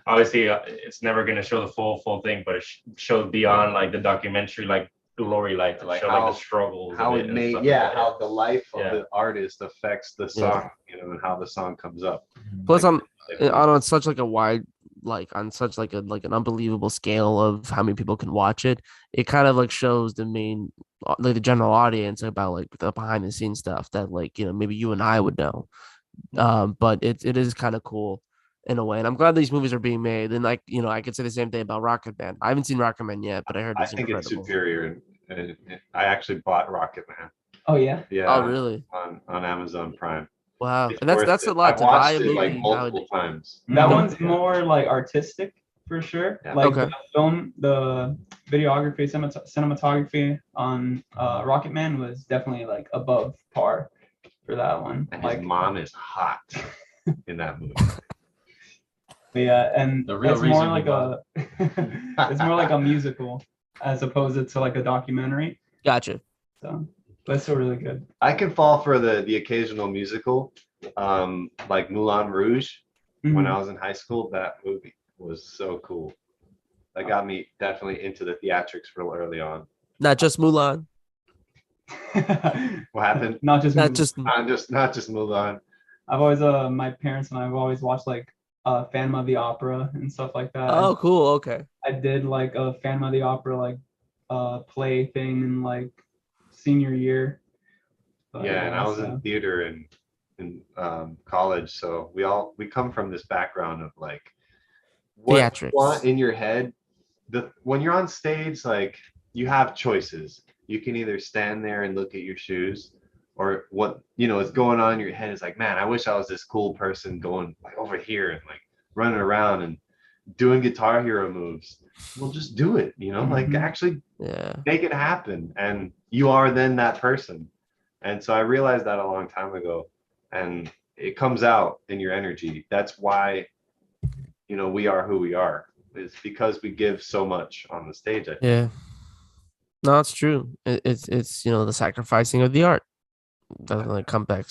Obviously, it's never gonna show the full thing, but it showed beyond like the documentary, like glory, like Like show how- like the struggles. how of it and made, stuff yeah, like that. how the life of Yeah. the artist affects the song, you know, and how the song comes up. Plus, Like, on such like a wide, like on such like an unbelievable scale of how many people can watch it. It kind of like shows the main, like the general audience about like the behind the scenes stuff that like maybe you and I would know. But it is kind of cool in a way, and I'm glad these movies are being made. And like I could say the same thing about Rocket Man. I haven't seen Rocket Man yet, but I heard I it's think it's incredible. superior, and I actually bought Rocket Man. Oh yeah. Yeah. Oh really? On Amazon Prime. Wow. It's And that's worth a it. lot I've to buy watched a it movie like multiple nowadays. times. That Mhm. one's more like artistic for sure. Yeah. Like Okay. the film, the videography, cinematography on Rocket Man was definitely like above par for that one. And Like his mom is hot in that movie. yeah, and The real it's more reason like we it's more like a musical as opposed to like a documentary. Gotcha. So that's still really good. I can fall for the occasional musical, like Moulin Rouge. When I was in high school, that movie was so cool. That got me definitely into the theatrics real early on. Not just Mulan. What happened? Not just Not movies. just Not just move on. I've always my parents and I've always watched like Phantom of the Opera and stuff like that. oh, cool. Okay. I did like a Phantom of the Opera like play thing in like senior year. But, Yeah, and I was so- in theater in college, so we come from this background of like what you Theatrics. want in your head. When you're on stage, like you have choices. You can either stand there and look at your shoes, or what is going on in your head is like, man, I wish I was this cool person going like over here and like running around and doing Guitar Hero moves. Well, just do it, like Mhm. actually Yeah. make it happen, and you are then that person. And so I realized that a long time ago, and it comes out in your energy. That's why we are who we are. It's because we give so much on the stage. I think. Yeah. No, it's true. It's the sacrificing of the art. Definitely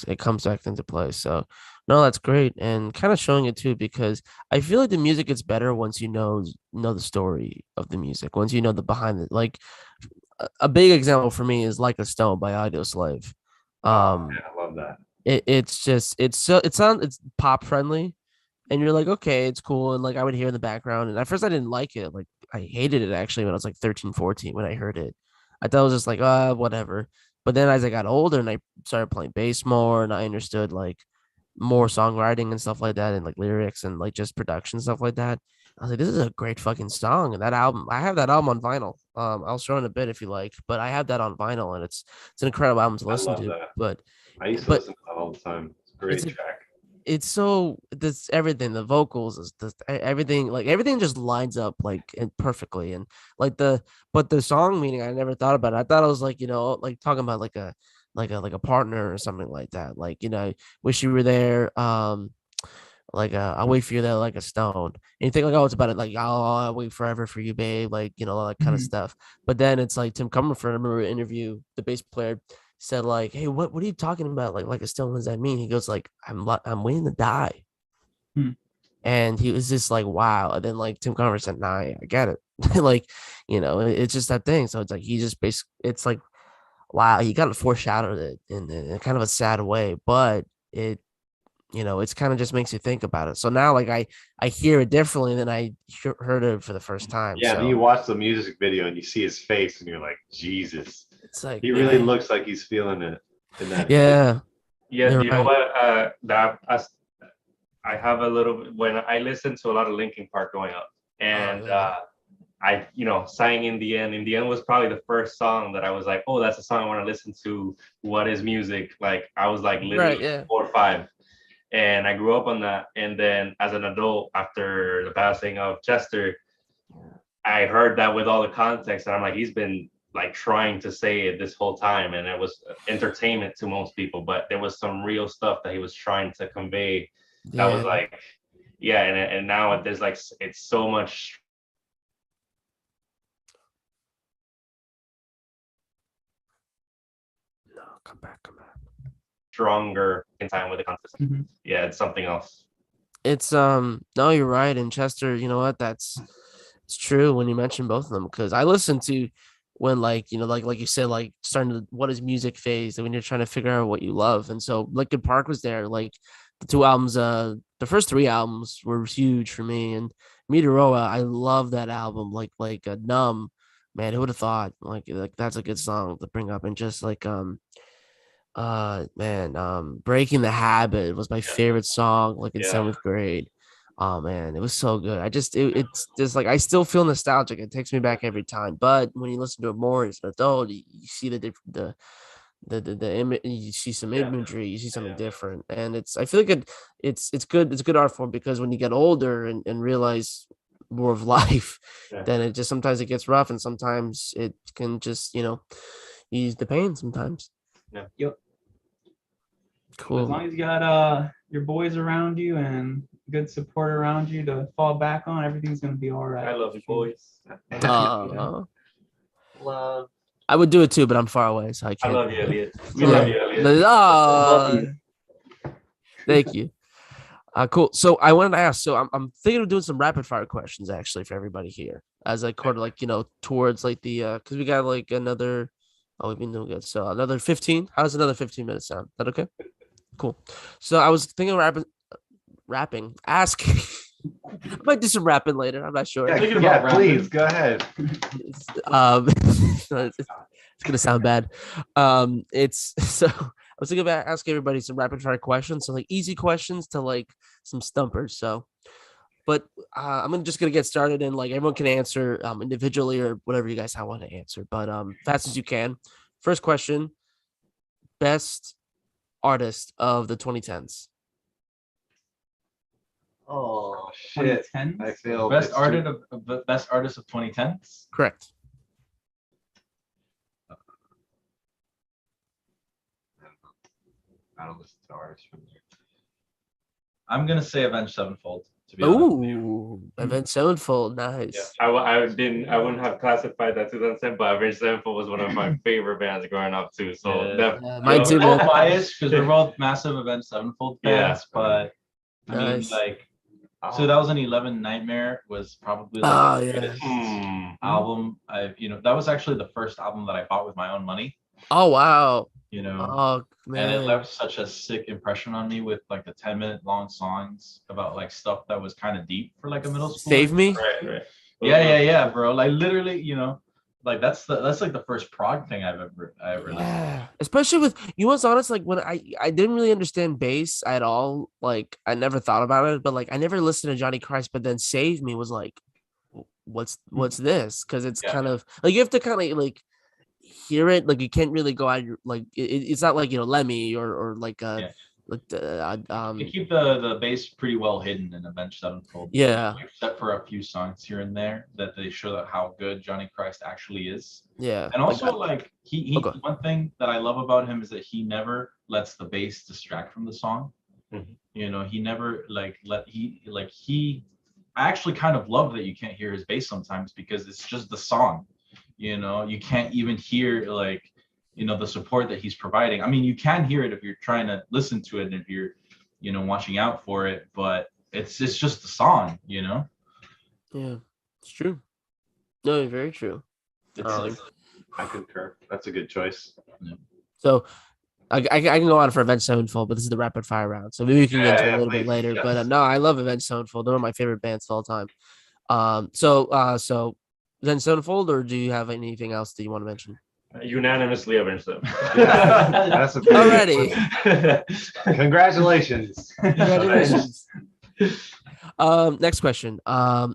it comes back into play. So no, that's great. And kind of showing it too, because I feel like the music gets better once you know the story of the music, once you know the behind it. Like a big example for me is Like a Stone by Audio Slave. Oh, man, I love that. It's pop friendly, and you're like, okay, it's cool. And like I would hear in the background, and at first I didn't like it. Like I hated it actually when I was like 13, 14 when I heard it. I thought it was just like, whatever. But then as I got older and I started playing bass more and I understood like more songwriting and stuff like that and like lyrics and like just production stuff like that, I was like, this is a great fucking song. And that album, I have that album on vinyl. I'll show it in a bit if you like, but I have that on vinyl and it's an incredible album to I listen love to. that. But I used to but listen to that all the time. It's a it's great a track. it's so this everything the vocals is everything like everything just lines up like and perfectly and like the song meaning I never thought about it. I thought it was like like talking about like a partner or something like that, like wish you were there, like I'll wait for you there like a stone, and you think like, oh, it's about it like, oh, I'll wait forever for you, babe, like all that kind of Mhm. stuff. But then it's like Tim Comerford, I remember an interview, the bass player said like, hey, what are you talking about, like a stone, what does that mean? He goes like, I'm waiting to die. Hmm. And he was just like, wow. And then like Tim Comerford said, nah, I get it. Like it's just that thing. So it's like he just basically, it's like, wow, he kind of foreshadowed it in kind of a sad way, but it's kind of just makes you think about it. So now, like I hear it differently than I heard it for the first time. Yeah, then So you watch the music video and you see his face and you're like, Jesus, it's like, he really man, looks like he's feeling it in that. yeah, Yeah, you're you know right. what? That I have a little when I listened to a lot of Linkin Park growing up, and Yeah. I sang In the End. In the End was probably the first song that I was like, oh, that's a song I want to listen to. What is music? Like I was like literally Right, yeah. 4 or 5, and I grew up on that. And then as an adult, after the passing of Chester, I heard that with all the context, and I'm like, he's been like trying to say it this whole time, and it was entertainment to most people, but there was some real stuff that he was trying to convey. That was Yeah. like, yeah, and now there's like it's so much No, come back. stronger in time with the context. Mhm. Yeah, it's something else. It's no, you're right. And Chester, you know what? It's true when you mention both of them, because I listened to when like like you said, like starting to what is music phase, and when you're trying to figure out what you love. And so Linkin Park was there. Like the two albums, the first three albums were huge for me. And Meteora, I love that album. Like Numb, man, who would have thought? Like that's a good song to bring up. And just like man, Breaking the Habit was my favorite song, like in Yeah. seventh grade. Oh man, it was so good. It's just like I still feel nostalgic. It takes me back every time. But when you listen to it more as an adult, you see you see some Yeah. imagery, you see something Yeah. different. And I feel like it's good, it's a good art form, because when you get older and realize more of life, Yeah. then it just sometimes it gets rough, and sometimes it can just ease the pain sometimes. Yep. Cool. As long as you got your boys around you and good support around you to fall back on, everything's gonna be all right. I love you, boys. Love. I would do it too, but I'm far away, so I I can't. love you, Elliot. We Yeah. love you, Elliot. Ah, thank you. Cool. So I wanted to ask. So I'm thinking of doing some rapid fire questions actually for everybody here, as I quarter towards like the because we got like another Oh, we've been doing good. So another 15. How does another 15 minutes sound? Is that okay? Cool. So I was thinking of rapping, asking. I might do some rapping later. I'm not sure. Yeah, Thinking yeah, about please go ahead. It's gonna sound bad. It's so I was thinking about asking everybody some rapid fire questions, so like easy questions to like some stumpers. So, but just gonna get started and like everyone can answer individually or whatever you guys want to answer, but fast as you can. First question: best artist of the 2010s. Oh shit! 2010s? I feel Best artist of 2010s. Correct. I don't listen to artists from there. I'm gonna say Avenged Sevenfold. To be honest. with you. Ooh, Event Sevenfold, Yeah, nice. I wouldn't have classified that 2010, but Avenged Sevenfold was one of my favorite bands growing up too. So Yeah. Mine too, We're both man. biased because we're both massive Avenged Sevenfold fans, Yeah. but I mean, Nice. like, Oh, 2011 Nightmare was probably like Oh, the yeah. greatest Hmm. album. That was actually the first album that I bought with my own money. Oh wow. You know, Oh and it man. left such a sick impression on me with like the 10-minute long songs about like stuff that was kind of deep for like a middle school. Save Me. Right. Yeah, bro. Like literally, like that's like the first prog thing I ever listened to. Yeah, especially with what's honest, like when I didn't really understand bass at all. Like I never thought about it, but like I never listened to Johnny Christ. But then Save Me was like, what's this? Because it's Yeah. kind of like you have to kind of like hear it. Like you can't really go out your like it's not like Lemmy or like Yeah. like the They keep the bass pretty well hidden in Avenged Sevenfold. Yeah. Except for a few songs here and there that they show that how good Johnny Christ actually is. yeah. And also like he Okay. one thing that I love about him is that he never lets the bass distract from the song. Mhm. He never I actually kind of love that you can't hear his bass sometimes because it's just the song. You can't even hear like the support that he's providing. I mean, you can hear it if you're trying to listen to it and if you're watching out for it, but it's just the song. Yeah, it's true. No, very true. It's I concur. That's a good choice. So I can go on for Avenged Sevenfold, but this is the rapid fire round, so maybe we can get into it a little bit please, later. yes. But no, I love Avenged Sevenfold. They're one of my favorite bands of all time. So Avenged Sevenfold, or do you have anything else that you want to mention? Unanimously Avenged Sevenfold. Yeah, that's a pretty Already. Congratulations. Congratulations. Next question.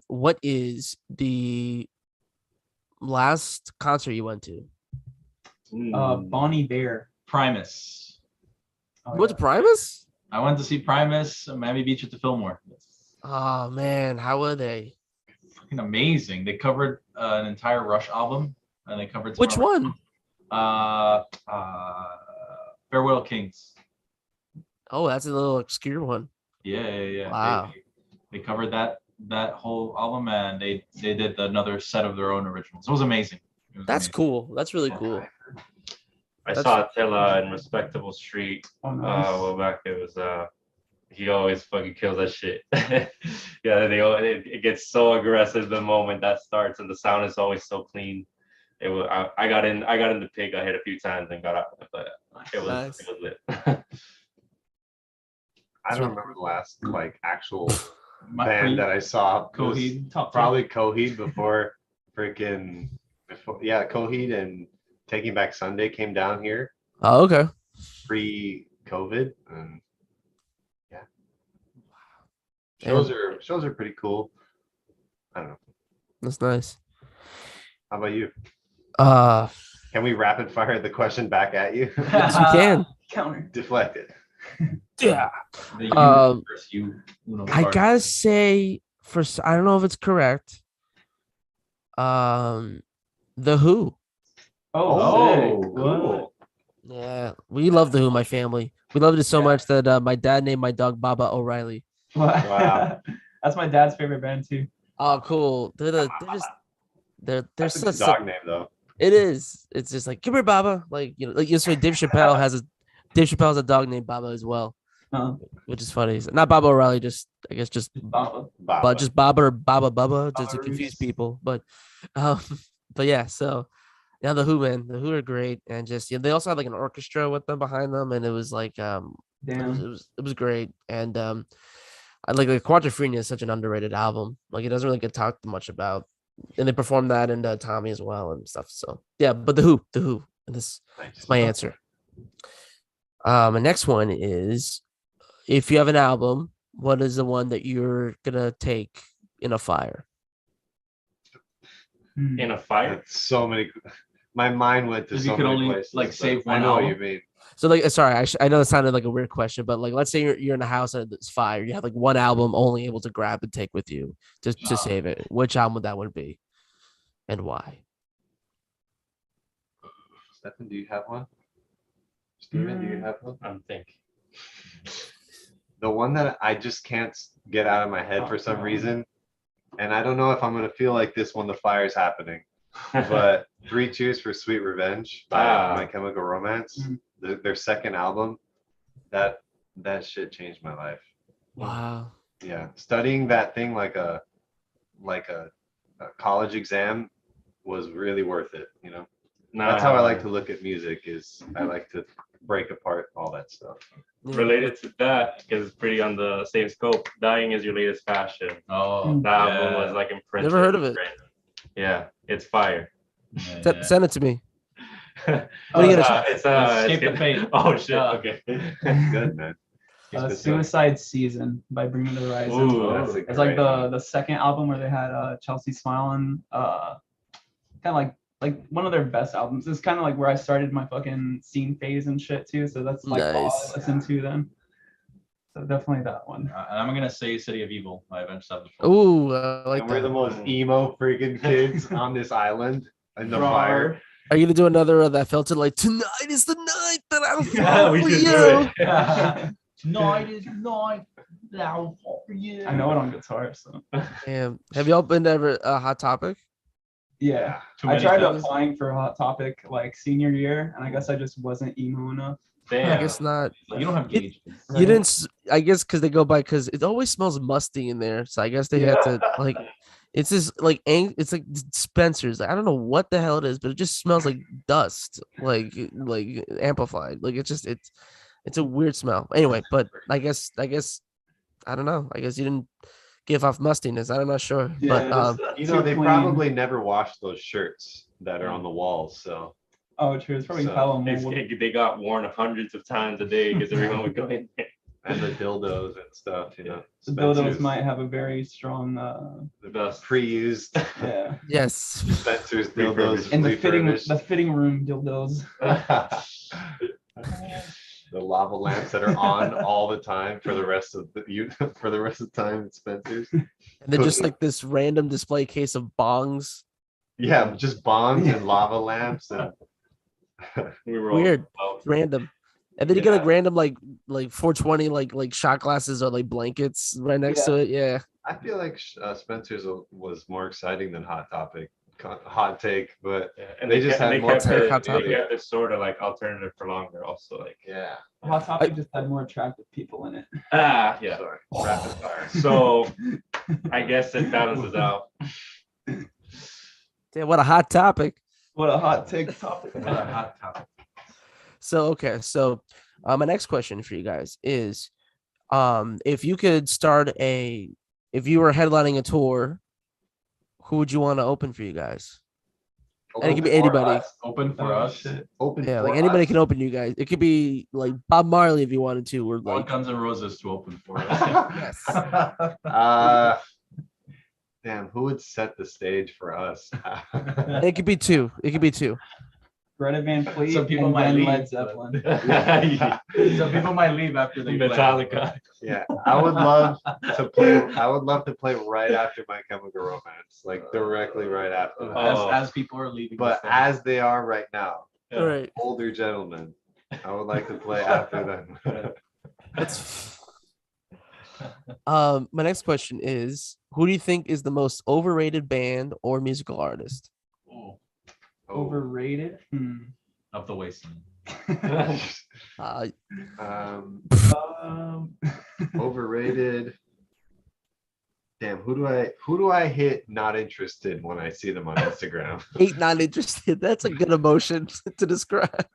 What is the last concert you went to? Bonnie Bear. Primus. Oh, You went yeah. to Primus? I went to see Primus at Miami Beach at the Fillmore. Oh man, how were they? Fucking amazing. They covered an entire Rush album, and they covered some Which of- one? Farewell Kings. Oh, that's a little obscure one. Yeah. Wow. They covered that whole album, and they did another set of their own originals. It was amazing. It was That's amazing. cool. That's really cool. I saw Attila in Respectable Street. Oh, nice. Well back it was he always fucking kills that shit. Yeah, it gets so aggressive the moment that starts, and the sound is always so clean. I got in the pig. I hit a few times and got out, but it was Nice. it was lit. I don't remember the last like actual For band you, that I saw. It was Coheed. Top Probably Coheed before Coheed and Taking Back Sunday came down here Oh, okay. pre-COVID, and yeah, Damn. shows are pretty cool. I don't know. That's nice. How about you? Uh, Can we rapid fire the question back at you? yes, you can. Counter. Deflect it. Yeah. The you versus you. Uno I card. gotta say, I don't know if it's correct. The Who. Oh, sick. Cool. Yeah, we love the Who, my family. We loved it so Yeah. much that my dad named my dog Baba O'Reilly. Wow. That's my dad's favorite band too. Oh, cool. They're That's a good such. dog name though. It is. It's just like, come here, Baba. Like so Dave Chappelle has a dog named Baba as well, which is funny. So not Baba O'Reilly, I guess just Baba. Baba. just Baba or Baba Bubba, just to Baba confuse Reese. people. But yeah. So Yeah, the Who, man, the Who are great, and just they also had like an orchestra with them behind them, and it was like Damn. it was great, and I like Quadrophenia is such an underrated album. Like it doesn't really get talked much about, and they performed that in Tommy as well and stuff. So yeah, but the Who, and this is my answer. The next one is if you have an album, what is the one that you're gonna take in a fire? In a fire? That's so many. My mind went to If so you could many only, places. like, but save I one know what album. you mean. So like, sorry, I know it sounded like a weird question, but like, let's say you're in a house and it's fire. You have like one album only able to grab and take with you just to save it. Which album would that one be, and why? Stefan, do you have one? Steven, do you have one? I'm thinking. The one that I just can't get out of my head for some reason, and I don't know if I'm gonna feel like this when the fire's happening, but Three Cheers for Sweet Revenge by My Chemical Romance, their second album, that shit changed my life. Wow. Yeah, studying that thing like a college exam was really worth it. You know, that's how I like to look at music. Is I like to break apart all that stuff. Related to that, because it's pretty on the same scope. Dying is your latest fashion. Oh, That album was like imprinted. Never heard of it. Yeah, it's fire. Send it to me. What are you gonna it's Escape the Fate. Oh shit. Okay. Good, man. Suicide Season by Bring Me the Horizon. Ooh, That's a It's like great the second album where they had Chelsea Smile on, kind of like one of their best albums. It's kind of like where I started my fucking scene phase and shit too. So that's like all Nice. I listened to then. So definitely that one. And I'm gonna say City of Evil by Avenged Sevenfold. Ooh, I like And we're the that. most emo freaking kids on this island in the fire. Are you gonna do another that felt it like tonight is the night that I'll fall Yeah, we for should you? do it. Tonight is night that I will fall for you. I know it on guitar, so Damn. Have y'all been to ever Hot Topic? yeah. Too I many tried times. applying for Hot Topic like senior year, and I guess I just wasn't emo enough. Damn. I guess not. You don't have gauge. You didn't. I guess because they go by because it always smells musty in there. So I guess they had to like. It's just like it's like Spencer's. I don't know what the hell it is, but it just smells like dust, like amplified. Like it's a weird smell. Anyway, but I guess I don't know. I guess you didn't give off mustiness. I'm not sure, Yeah, but You know, they Too clean. probably never washed those shirts that are on the walls. So Oh, true. It's probably So, hella They, mold. they got worn hundreds of times a day because everyone would go in there. and the dildos and stuff, you know. The dildos Spencer's- might have a very strong The best. pre-used yeah. yes. Spencer's dildos In the refurbished. fitting room dildos. The lava lamps that are on all the time for the rest of the time at Spencer's. And then just like this random display case of bongs. Yeah, just bongs and lava lamps and We were all Weird. about- Random. And then you get Yeah. like random like 420 like shot glasses or like blankets right next to it. Yeah. I feel like Spencer's was more exciting than Hot Topic. Hot take, but Yeah, and They just kept- had more kept Hot it- Topic. They kept this sort of like alternative for longer. Also, like yeah. Hot Topic just had more attractive people in it. yeah. Sorry. Rapid fire. So I guess it balances out. Damn, what a hot topic. What a hot take topic. What a hot topic. So okay, so my next question for you guys is if you could if you were headlining a tour, who would you want to open for you guys? And it could be anybody. Open for Oh, us. shit. Open. Yeah, for like anybody us. can open you guys. It could be like Bob Marley if you wanted to, or Want like Guns N' Roses to open for us. yes. Damn, who would set the stage for us? It could be two. It could be two. Greta Van Fleet Some people and might then leave, Led but- Zeppelin. Yeah. So people might leave after they play. Metallica. Yeah, I would love to play. I would love to play right after My Chemical Romance, like directly right after. that. Oh. As people are leaving. But the stage. as they are right now, Yeah. All right. older gentlemen, I would like to play after them. That's my next question is who do you think is the most overrated band or musical artist? Ooh, Overrated. of the Wasteland. Uh, Um, Um, overrated. Damn, who do I hit not interested when I see them on Instagram? Hate not interested. That's a good emotion to describe.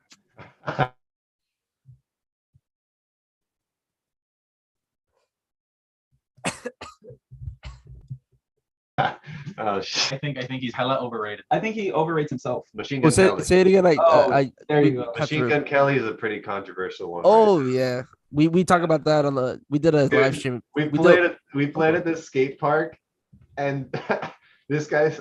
Oh shit. I think he's hella overrated. I think he overrates himself. Machine Well, Gun Kelly. say it again. Oh, there you we go. cut Machine through. Gun Kelly is a pretty controversial one. Oh right? yeah, we talk about that on the. We did a Dude, live stream. We We played did- at this skate park, and this guy's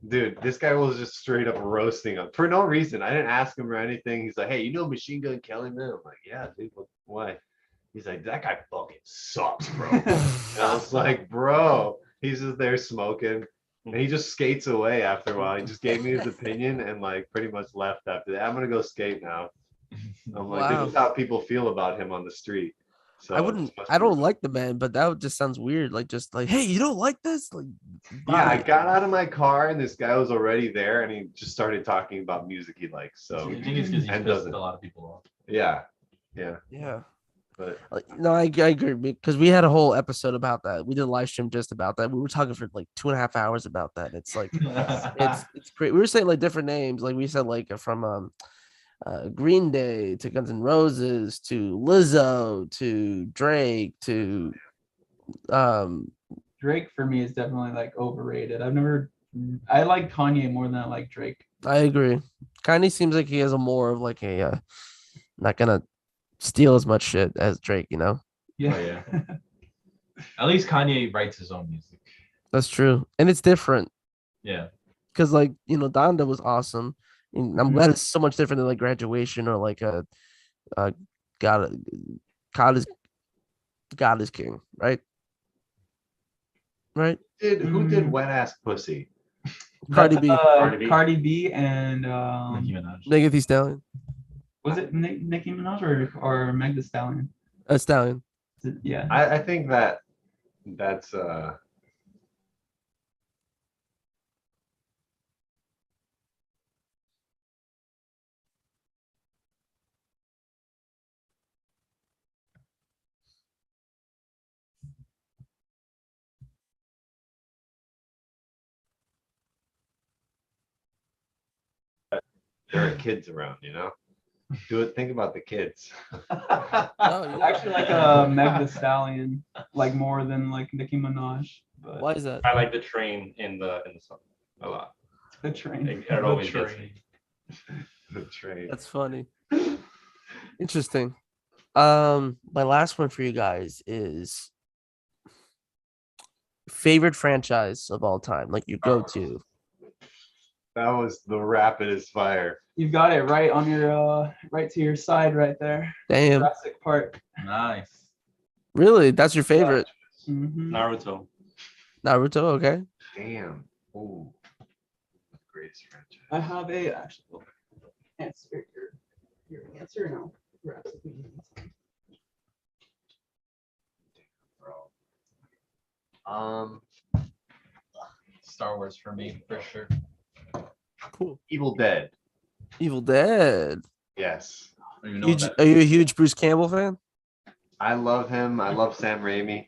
dude, this guy was just straight up roasting him for no reason. I didn't ask him or anything. He's like, "Hey, you know Machine Gun Kelly, man?" I'm like, "Yeah, dude. Why?" He's like, "That guy fucking sucks, bro." And I was like, "Bro," he's just there smoking. And he just skates away after a while. He just gave me his opinion and like pretty much left after that. I'm gonna go skate now. I'm like, Wow. this is how people feel about him on the street. So I wouldn't. this must I be don't real. like the band, but that just sounds weird. Like just like, hey, you don't like this? Like, Yeah, I bye. got out of my car and this guy was already there and he just started talking about music he likes. I So think it's because he's and pissed doesn't. a lot of people off. yeah, Yeah. but No, I agree because we had a whole episode about that. We did a live stream just about that. We were talking for like 2.5 hours about that. It's like it's great. We were saying like different names. Like we said like from Green Day to Guns N' Roses to Lizzo to Drake to Drake for me is definitely like overrated. I like Kanye more than I like Drake. I agree. Kanye seems like he has a more of like a not gonna steal as much shit as Drake, you know? Yeah. Oh, yeah. At least Kanye writes his own music. That's true. And it's different Yeah. because like, you know, Donda was awesome. And I'm glad it's so much different than like graduation or like a God God is God is King, right? Right? who did Wet Ass Pussy? Cardi B. Cardi B and Nicki Minaj. Megan Thee Stallion. was it Nicki Minaj or Meg Thee Stallion? Stallion. Yeah. I think that's there are kids around, you know? Think about the kids. Actually, like Meg Thee Stallion, like more than like Nicki Minaj. But Why is that? I like the train in the song a lot. the train. It always gets me. The train. That's funny. Interesting. My last one for you guys is favorite franchise of all time, like your go-to. That was the rapidest fire. You've got it right on your right to your side right there. Damn. Jurassic Park. Nice. Really? That's your favorite? Mhm. Naruto. Naruto, okay. Damn. Ooh. Greatest franchise. I have a actually answer your answer now. Um, Star Wars for me, for sure. Cool. Evil Dead. Evil Dead. Yes. I don't even know what Huge, that are you a huge Bruce Campbell fan? I love him. I love Sam Raimi.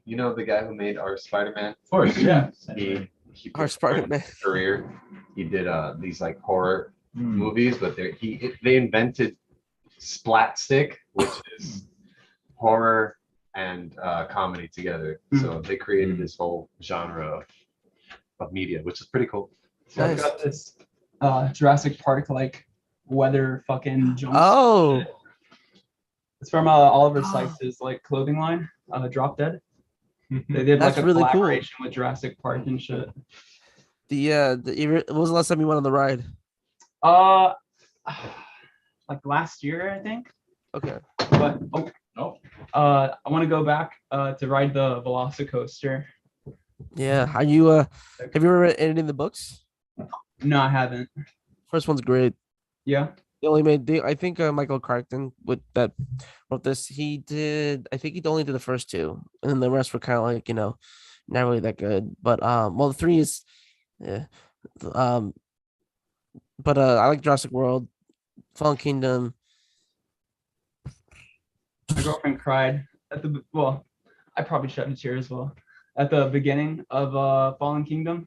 You know the guy who made our Spider-Man? Of course, yeah. He Our Spider-Man. career. He did these like horror Hmm. movies, but they invented splat stick, which is horror and comedy together. So they created this whole genre of media, which is pretty cool. So I've Nice. got this Jurassic Park like weather fucking jumpsuit. Oh, It's from Oliver Sykes' like clothing line, Drop Dead. They did That's like a really cool. collaboration with Jurassic Park and shit. when was the last time you went on the ride? Like last year, I think. Okay. But Oh. I want to go back to ride the Velocicoaster. Yeah. Are you have you ever read any of the books? No, I haven't. First one's great. Yeah. They only made I think Michael Crichton with that wrote this. He did I think he only did the first two, and then the rest were kind of like, you know, not really that good. But well, the three is yeah. But I like Jurassic World, Fallen Kingdom. My girlfriend cried at the I probably shed a tear as well. at the beginning of Fallen Kingdom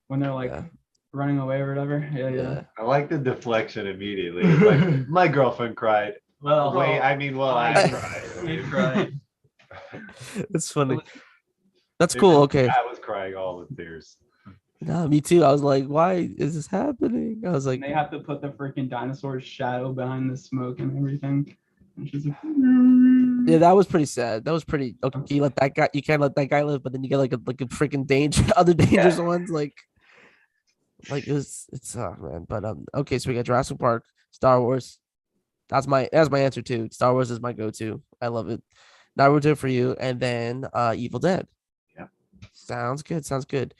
when they're like Yeah. running away or whatever. Yeah. I like the deflection immediately. It's like my girlfriend cried. Well, Wait, I mean, well, I I- cried. I we mean, cried. It's funny. That's it cool. was- Okay. I was crying all with tears. No, me too. I was like, why is this happening? I was like, And they have to put the freaking dinosaur's shadow behind the smoke and everything. And she's like, yeah, that was pretty sad. That was pretty okay. You let that guy, you can't let that guy live, but then you get like a freaking danger, other dangerous ones, like it's oh man. But okay, so we got Jurassic Park, Star Wars. That's my answer too. Star Wars is my go-to. I love it. Naruto for you, and then Evil Dead. Yeah. Sounds good. Sounds good.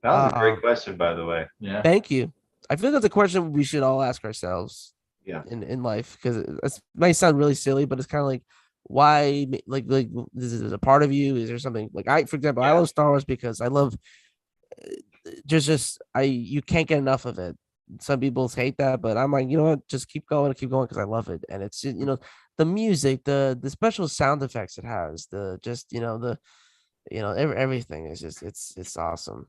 That was a Uh, great question, by the way. Yeah. Thank you. I feel like that's a question we should all ask ourselves. Yeah. In life, because it might sound really silly, but it's kind of like why like this is a part of you. Is there something like for example, I Yeah. love Star Wars because I love just I you can't get enough of it. Some people hate that, but I'm like, you know what, just keep going because I love it. And it's the music, the special sound effects it has, the just everything is just it's awesome.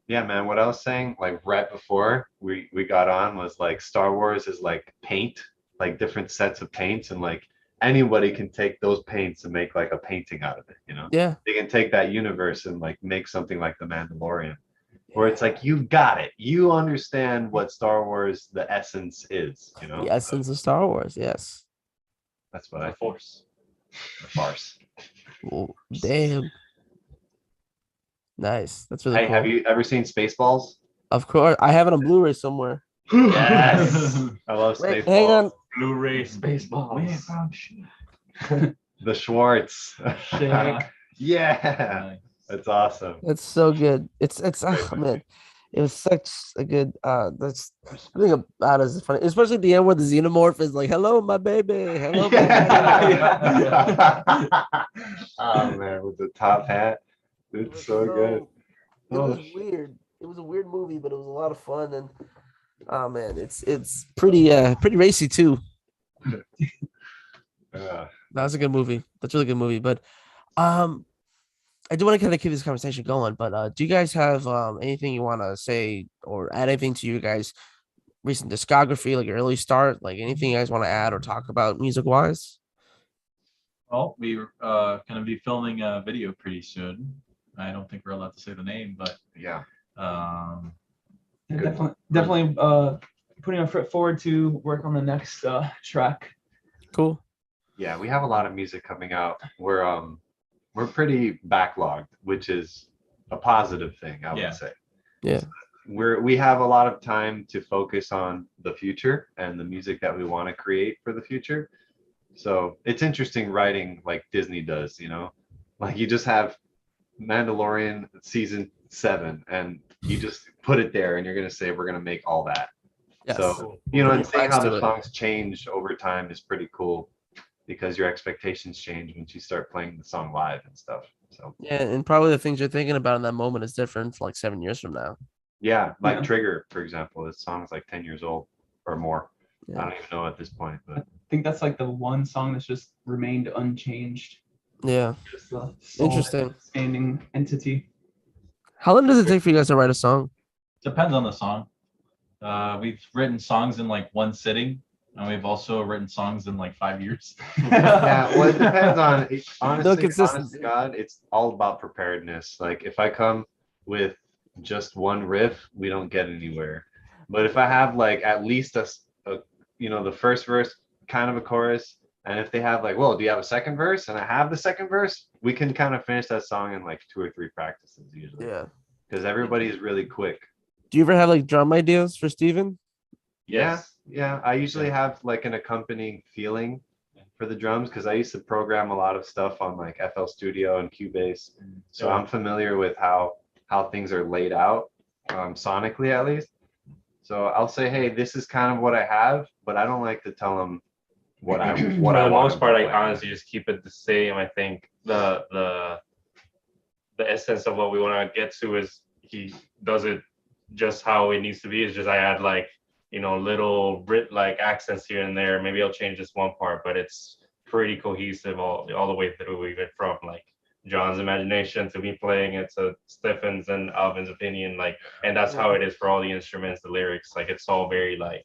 Yeah, man. What I was saying, like right before we got on, was like Star Wars is like paint, like different sets of paints, and like anybody can take those paints and make like a painting out of it. Yeah. They can take that universe and like make something like the Mandalorian, where it's like you got it, you understand what Star Wars the essence is. The essence of Star Wars. Yes. That's what I The Force. the farce. Oh, damn. Nice. That's really Hey, cool. have you ever seen Spaceballs? Of course, I have it on Blu-ray somewhere. Yes, I love Wait, Spaceballs. hang on. Blu-ray Spaceballs. The Schwartz. Shake. Yeah, Nice. that's awesome. It's so good. It's oh, man. It was such a good that's I think about it is funny, especially at the end where the xenomorph is like, hello, my baby. Hello, my baby. Oh man, with the top hat. It It's was so good. It Oh, was weird. It was a weird movie, but it was a lot of fun. And oh man, it's pretty racy too. Yeah. That was a good movie. That's a really good movie. But I do want to kind of keep this conversation going. But do you guys have anything you want to say or add anything to your guys' recent discography, like your early start, like anything you guys want to add or talk about music wise? Well, we're going to be filming a video pretty soon. I don't think we're allowed to say the name, but Yeah. um, Definitely putting a foot forward to work on the next track. Cool. Yeah, we have a lot of music coming out. We're pretty backlogged, which is a positive thing, I Yeah. would say. Yeah. We have a lot of time to focus on the future and the music that we want to create for the future. So it's interesting writing like Disney does, like you just have Mandalorian season 7 and you just put it there and you're going to say we're going to make all that. Yes. So, and Put seeing your how minds to the it. songs change over time is pretty cool because your expectations change once you start playing the song live and stuff. So, Yeah, and probably the things you're thinking about in that moment is different like 7 years from now. yeah, like Yeah. Trigger, for example, this song's like 10 years old or more. I Yeah. don't even know at this point, but I think that's like the one song that's just remained unchanged. Yeah. Just a Interesting. standing entity. How long does it take for you guys to write a song? depends on the song. We've written songs in like one sitting, and we've also written songs in like 5 years. yeah, well, it depends on honestly, honest consistency. to God, it's all about preparedness. Like if I come with just one riff, we don't get anywhere. But if I have like at least a the first verse, kind of a chorus, and if they have like, well, do you have a second verse? And I have the second verse, we can kind of finish that song in like 2 or 3 practices usually. Yeah. Because everybody is really quick. Do you ever have like drum ideas for Steven? Yes. Yeah. I usually have like an accompanying feeling for the drums because I used to program a lot of stuff on like FL Studio and Cubase. So Yeah. I'm familiar with how things are laid out, sonically at least. So I'll say, hey, this is kind of what I have, but I don't like to tell them what I For what I the want most them part, to I play. honestly just keep it the same. I think the essence of what we want to get to is he does it just how it needs to be. It's just I add like little Brit like accents here and there. Maybe I'll change this one part, but it's pretty cohesive all the way through, even from like John's imagination to me playing it to Stefan's and Alvin's opinion, like, and that's how it is for all the instruments, the lyrics, like it's all very like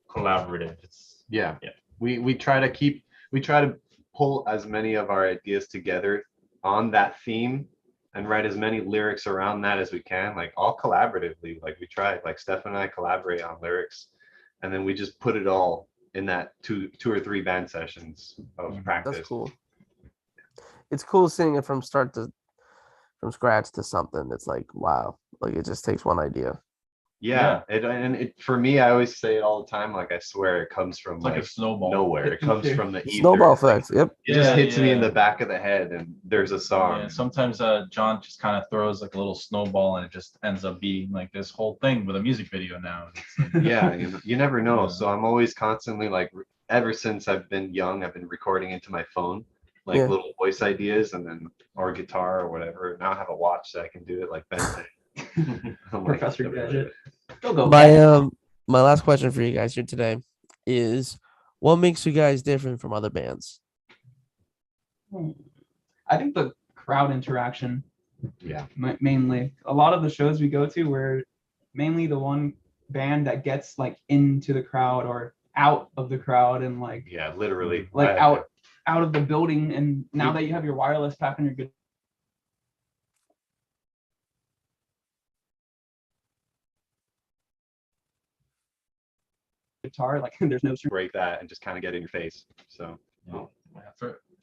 collaborative. It's Yeah. Yeah. We try to pull as many of our ideas together on that theme and write as many lyrics around that as we can, like all collaboratively. Like we tried, like Steph and I collaborate on lyrics, and then we just put it all in that two or three band sessions of practice. That's cool. It's cool seeing it from scratch to something. It's like, wow, like it just takes one idea. Yeah, it for me, I always say it all the time. Like I swear, it comes from It's like a snowball. nowhere. It comes from the ether. Snowball effect. Yep. It just Yeah, hits me in yeah. the back of the head, and there's a song. Yeah, sometimes John just kind of throws like a little snowball and it just ends up being like this whole thing with a music video now. It's like, Yeah, you never know. Yeah. So I'm always constantly like, ever since I've been young, I've been recording into my phone, like Yeah. little voice ideas, and then or guitar or whatever. Now I have a watch that I can do it like Ben said. I'm like, Professor never Gadget. did it. Go. My last question for you guys here today is, what makes you guys different from other bands? I think the crowd interaction. Yeah. Mainly, a lot of the shows we go to, we're mainly the one band that gets like into the crowd or out of the crowd, and like Yeah, literally. like out of the building. And now that you have your wireless pack on your guitar, like there's no break that and just kind of get in your face. So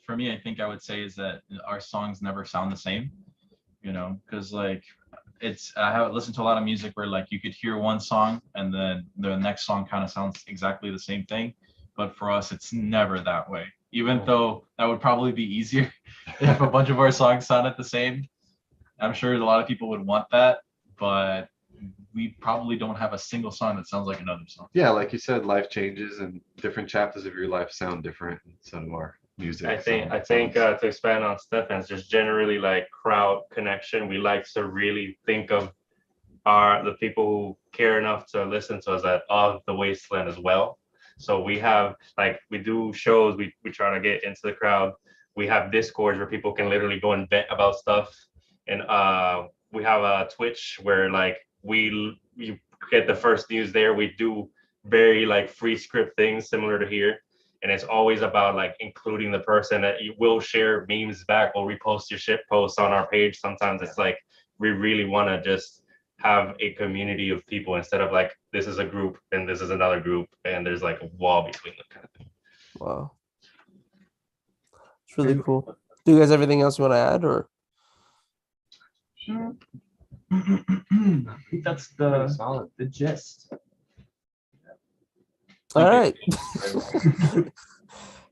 for me, I think I would say is that our songs never sound the same, because like I have listened to a lot of music where like you could hear one song and then the next song kind of sounds exactly the same thing, but for us it's never that way. Even though that would probably be easier if a bunch of our songs sounded the same. I'm sure a lot of people would want that, but we probably don't have a single song that sounds like another song. yeah, like you said, life changes and different chapters of your life sound different. And so do our music. I think to expand on Stefan's, just generally like crowd connection. We like to really think of the people who care enough to listen to us of the Wasteland as well. So we have like, we do shows, we try to get into the crowd. We have Discords where people can literally go and vent about stuff. And we have a Twitch where like you get the first news there. We do very like free script things similar to here. And it's always about like including the person that you will share memes back or repost your shit posts on our page. Sometimes it's like, we really want to just have a community of people instead of like, this is a group and this is another group and there's like a wall between them kind of thing. Wow. It's really cool. Do you guys have anything else you want to add, or? I think that's solid. the gist. All right.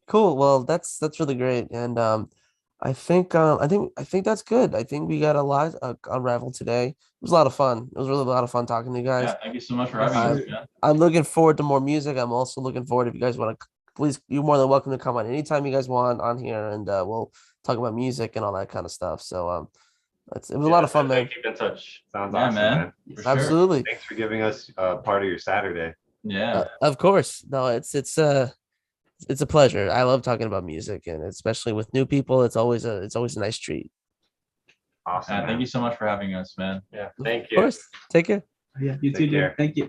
Cool. Well, that's really great, and I think that's good. I think we got a lot unraveled today. It was a lot of fun. It was really a lot of fun talking to you guys. Yeah, thank you so much for having us. Yeah. I'm looking forward to more music. I'm also looking forward, if you guys want to, please, you're more than welcome to come on anytime you guys want on here, and we'll talk about music and all that kind of stuff. So it was a lot of fun, man. Keep in touch. Sounds Yeah, awesome, man. man. For sure. Absolutely. Thanks for giving us part of your Saturday. Yeah. Of course. No, it's a pleasure. I love talking about music, and especially with new people, it's always a nice treat. Awesome. Thank you so much for having us, man. Yeah. Thank Of you. course. Take care. Yeah, you too, Take care. dude. Thank you.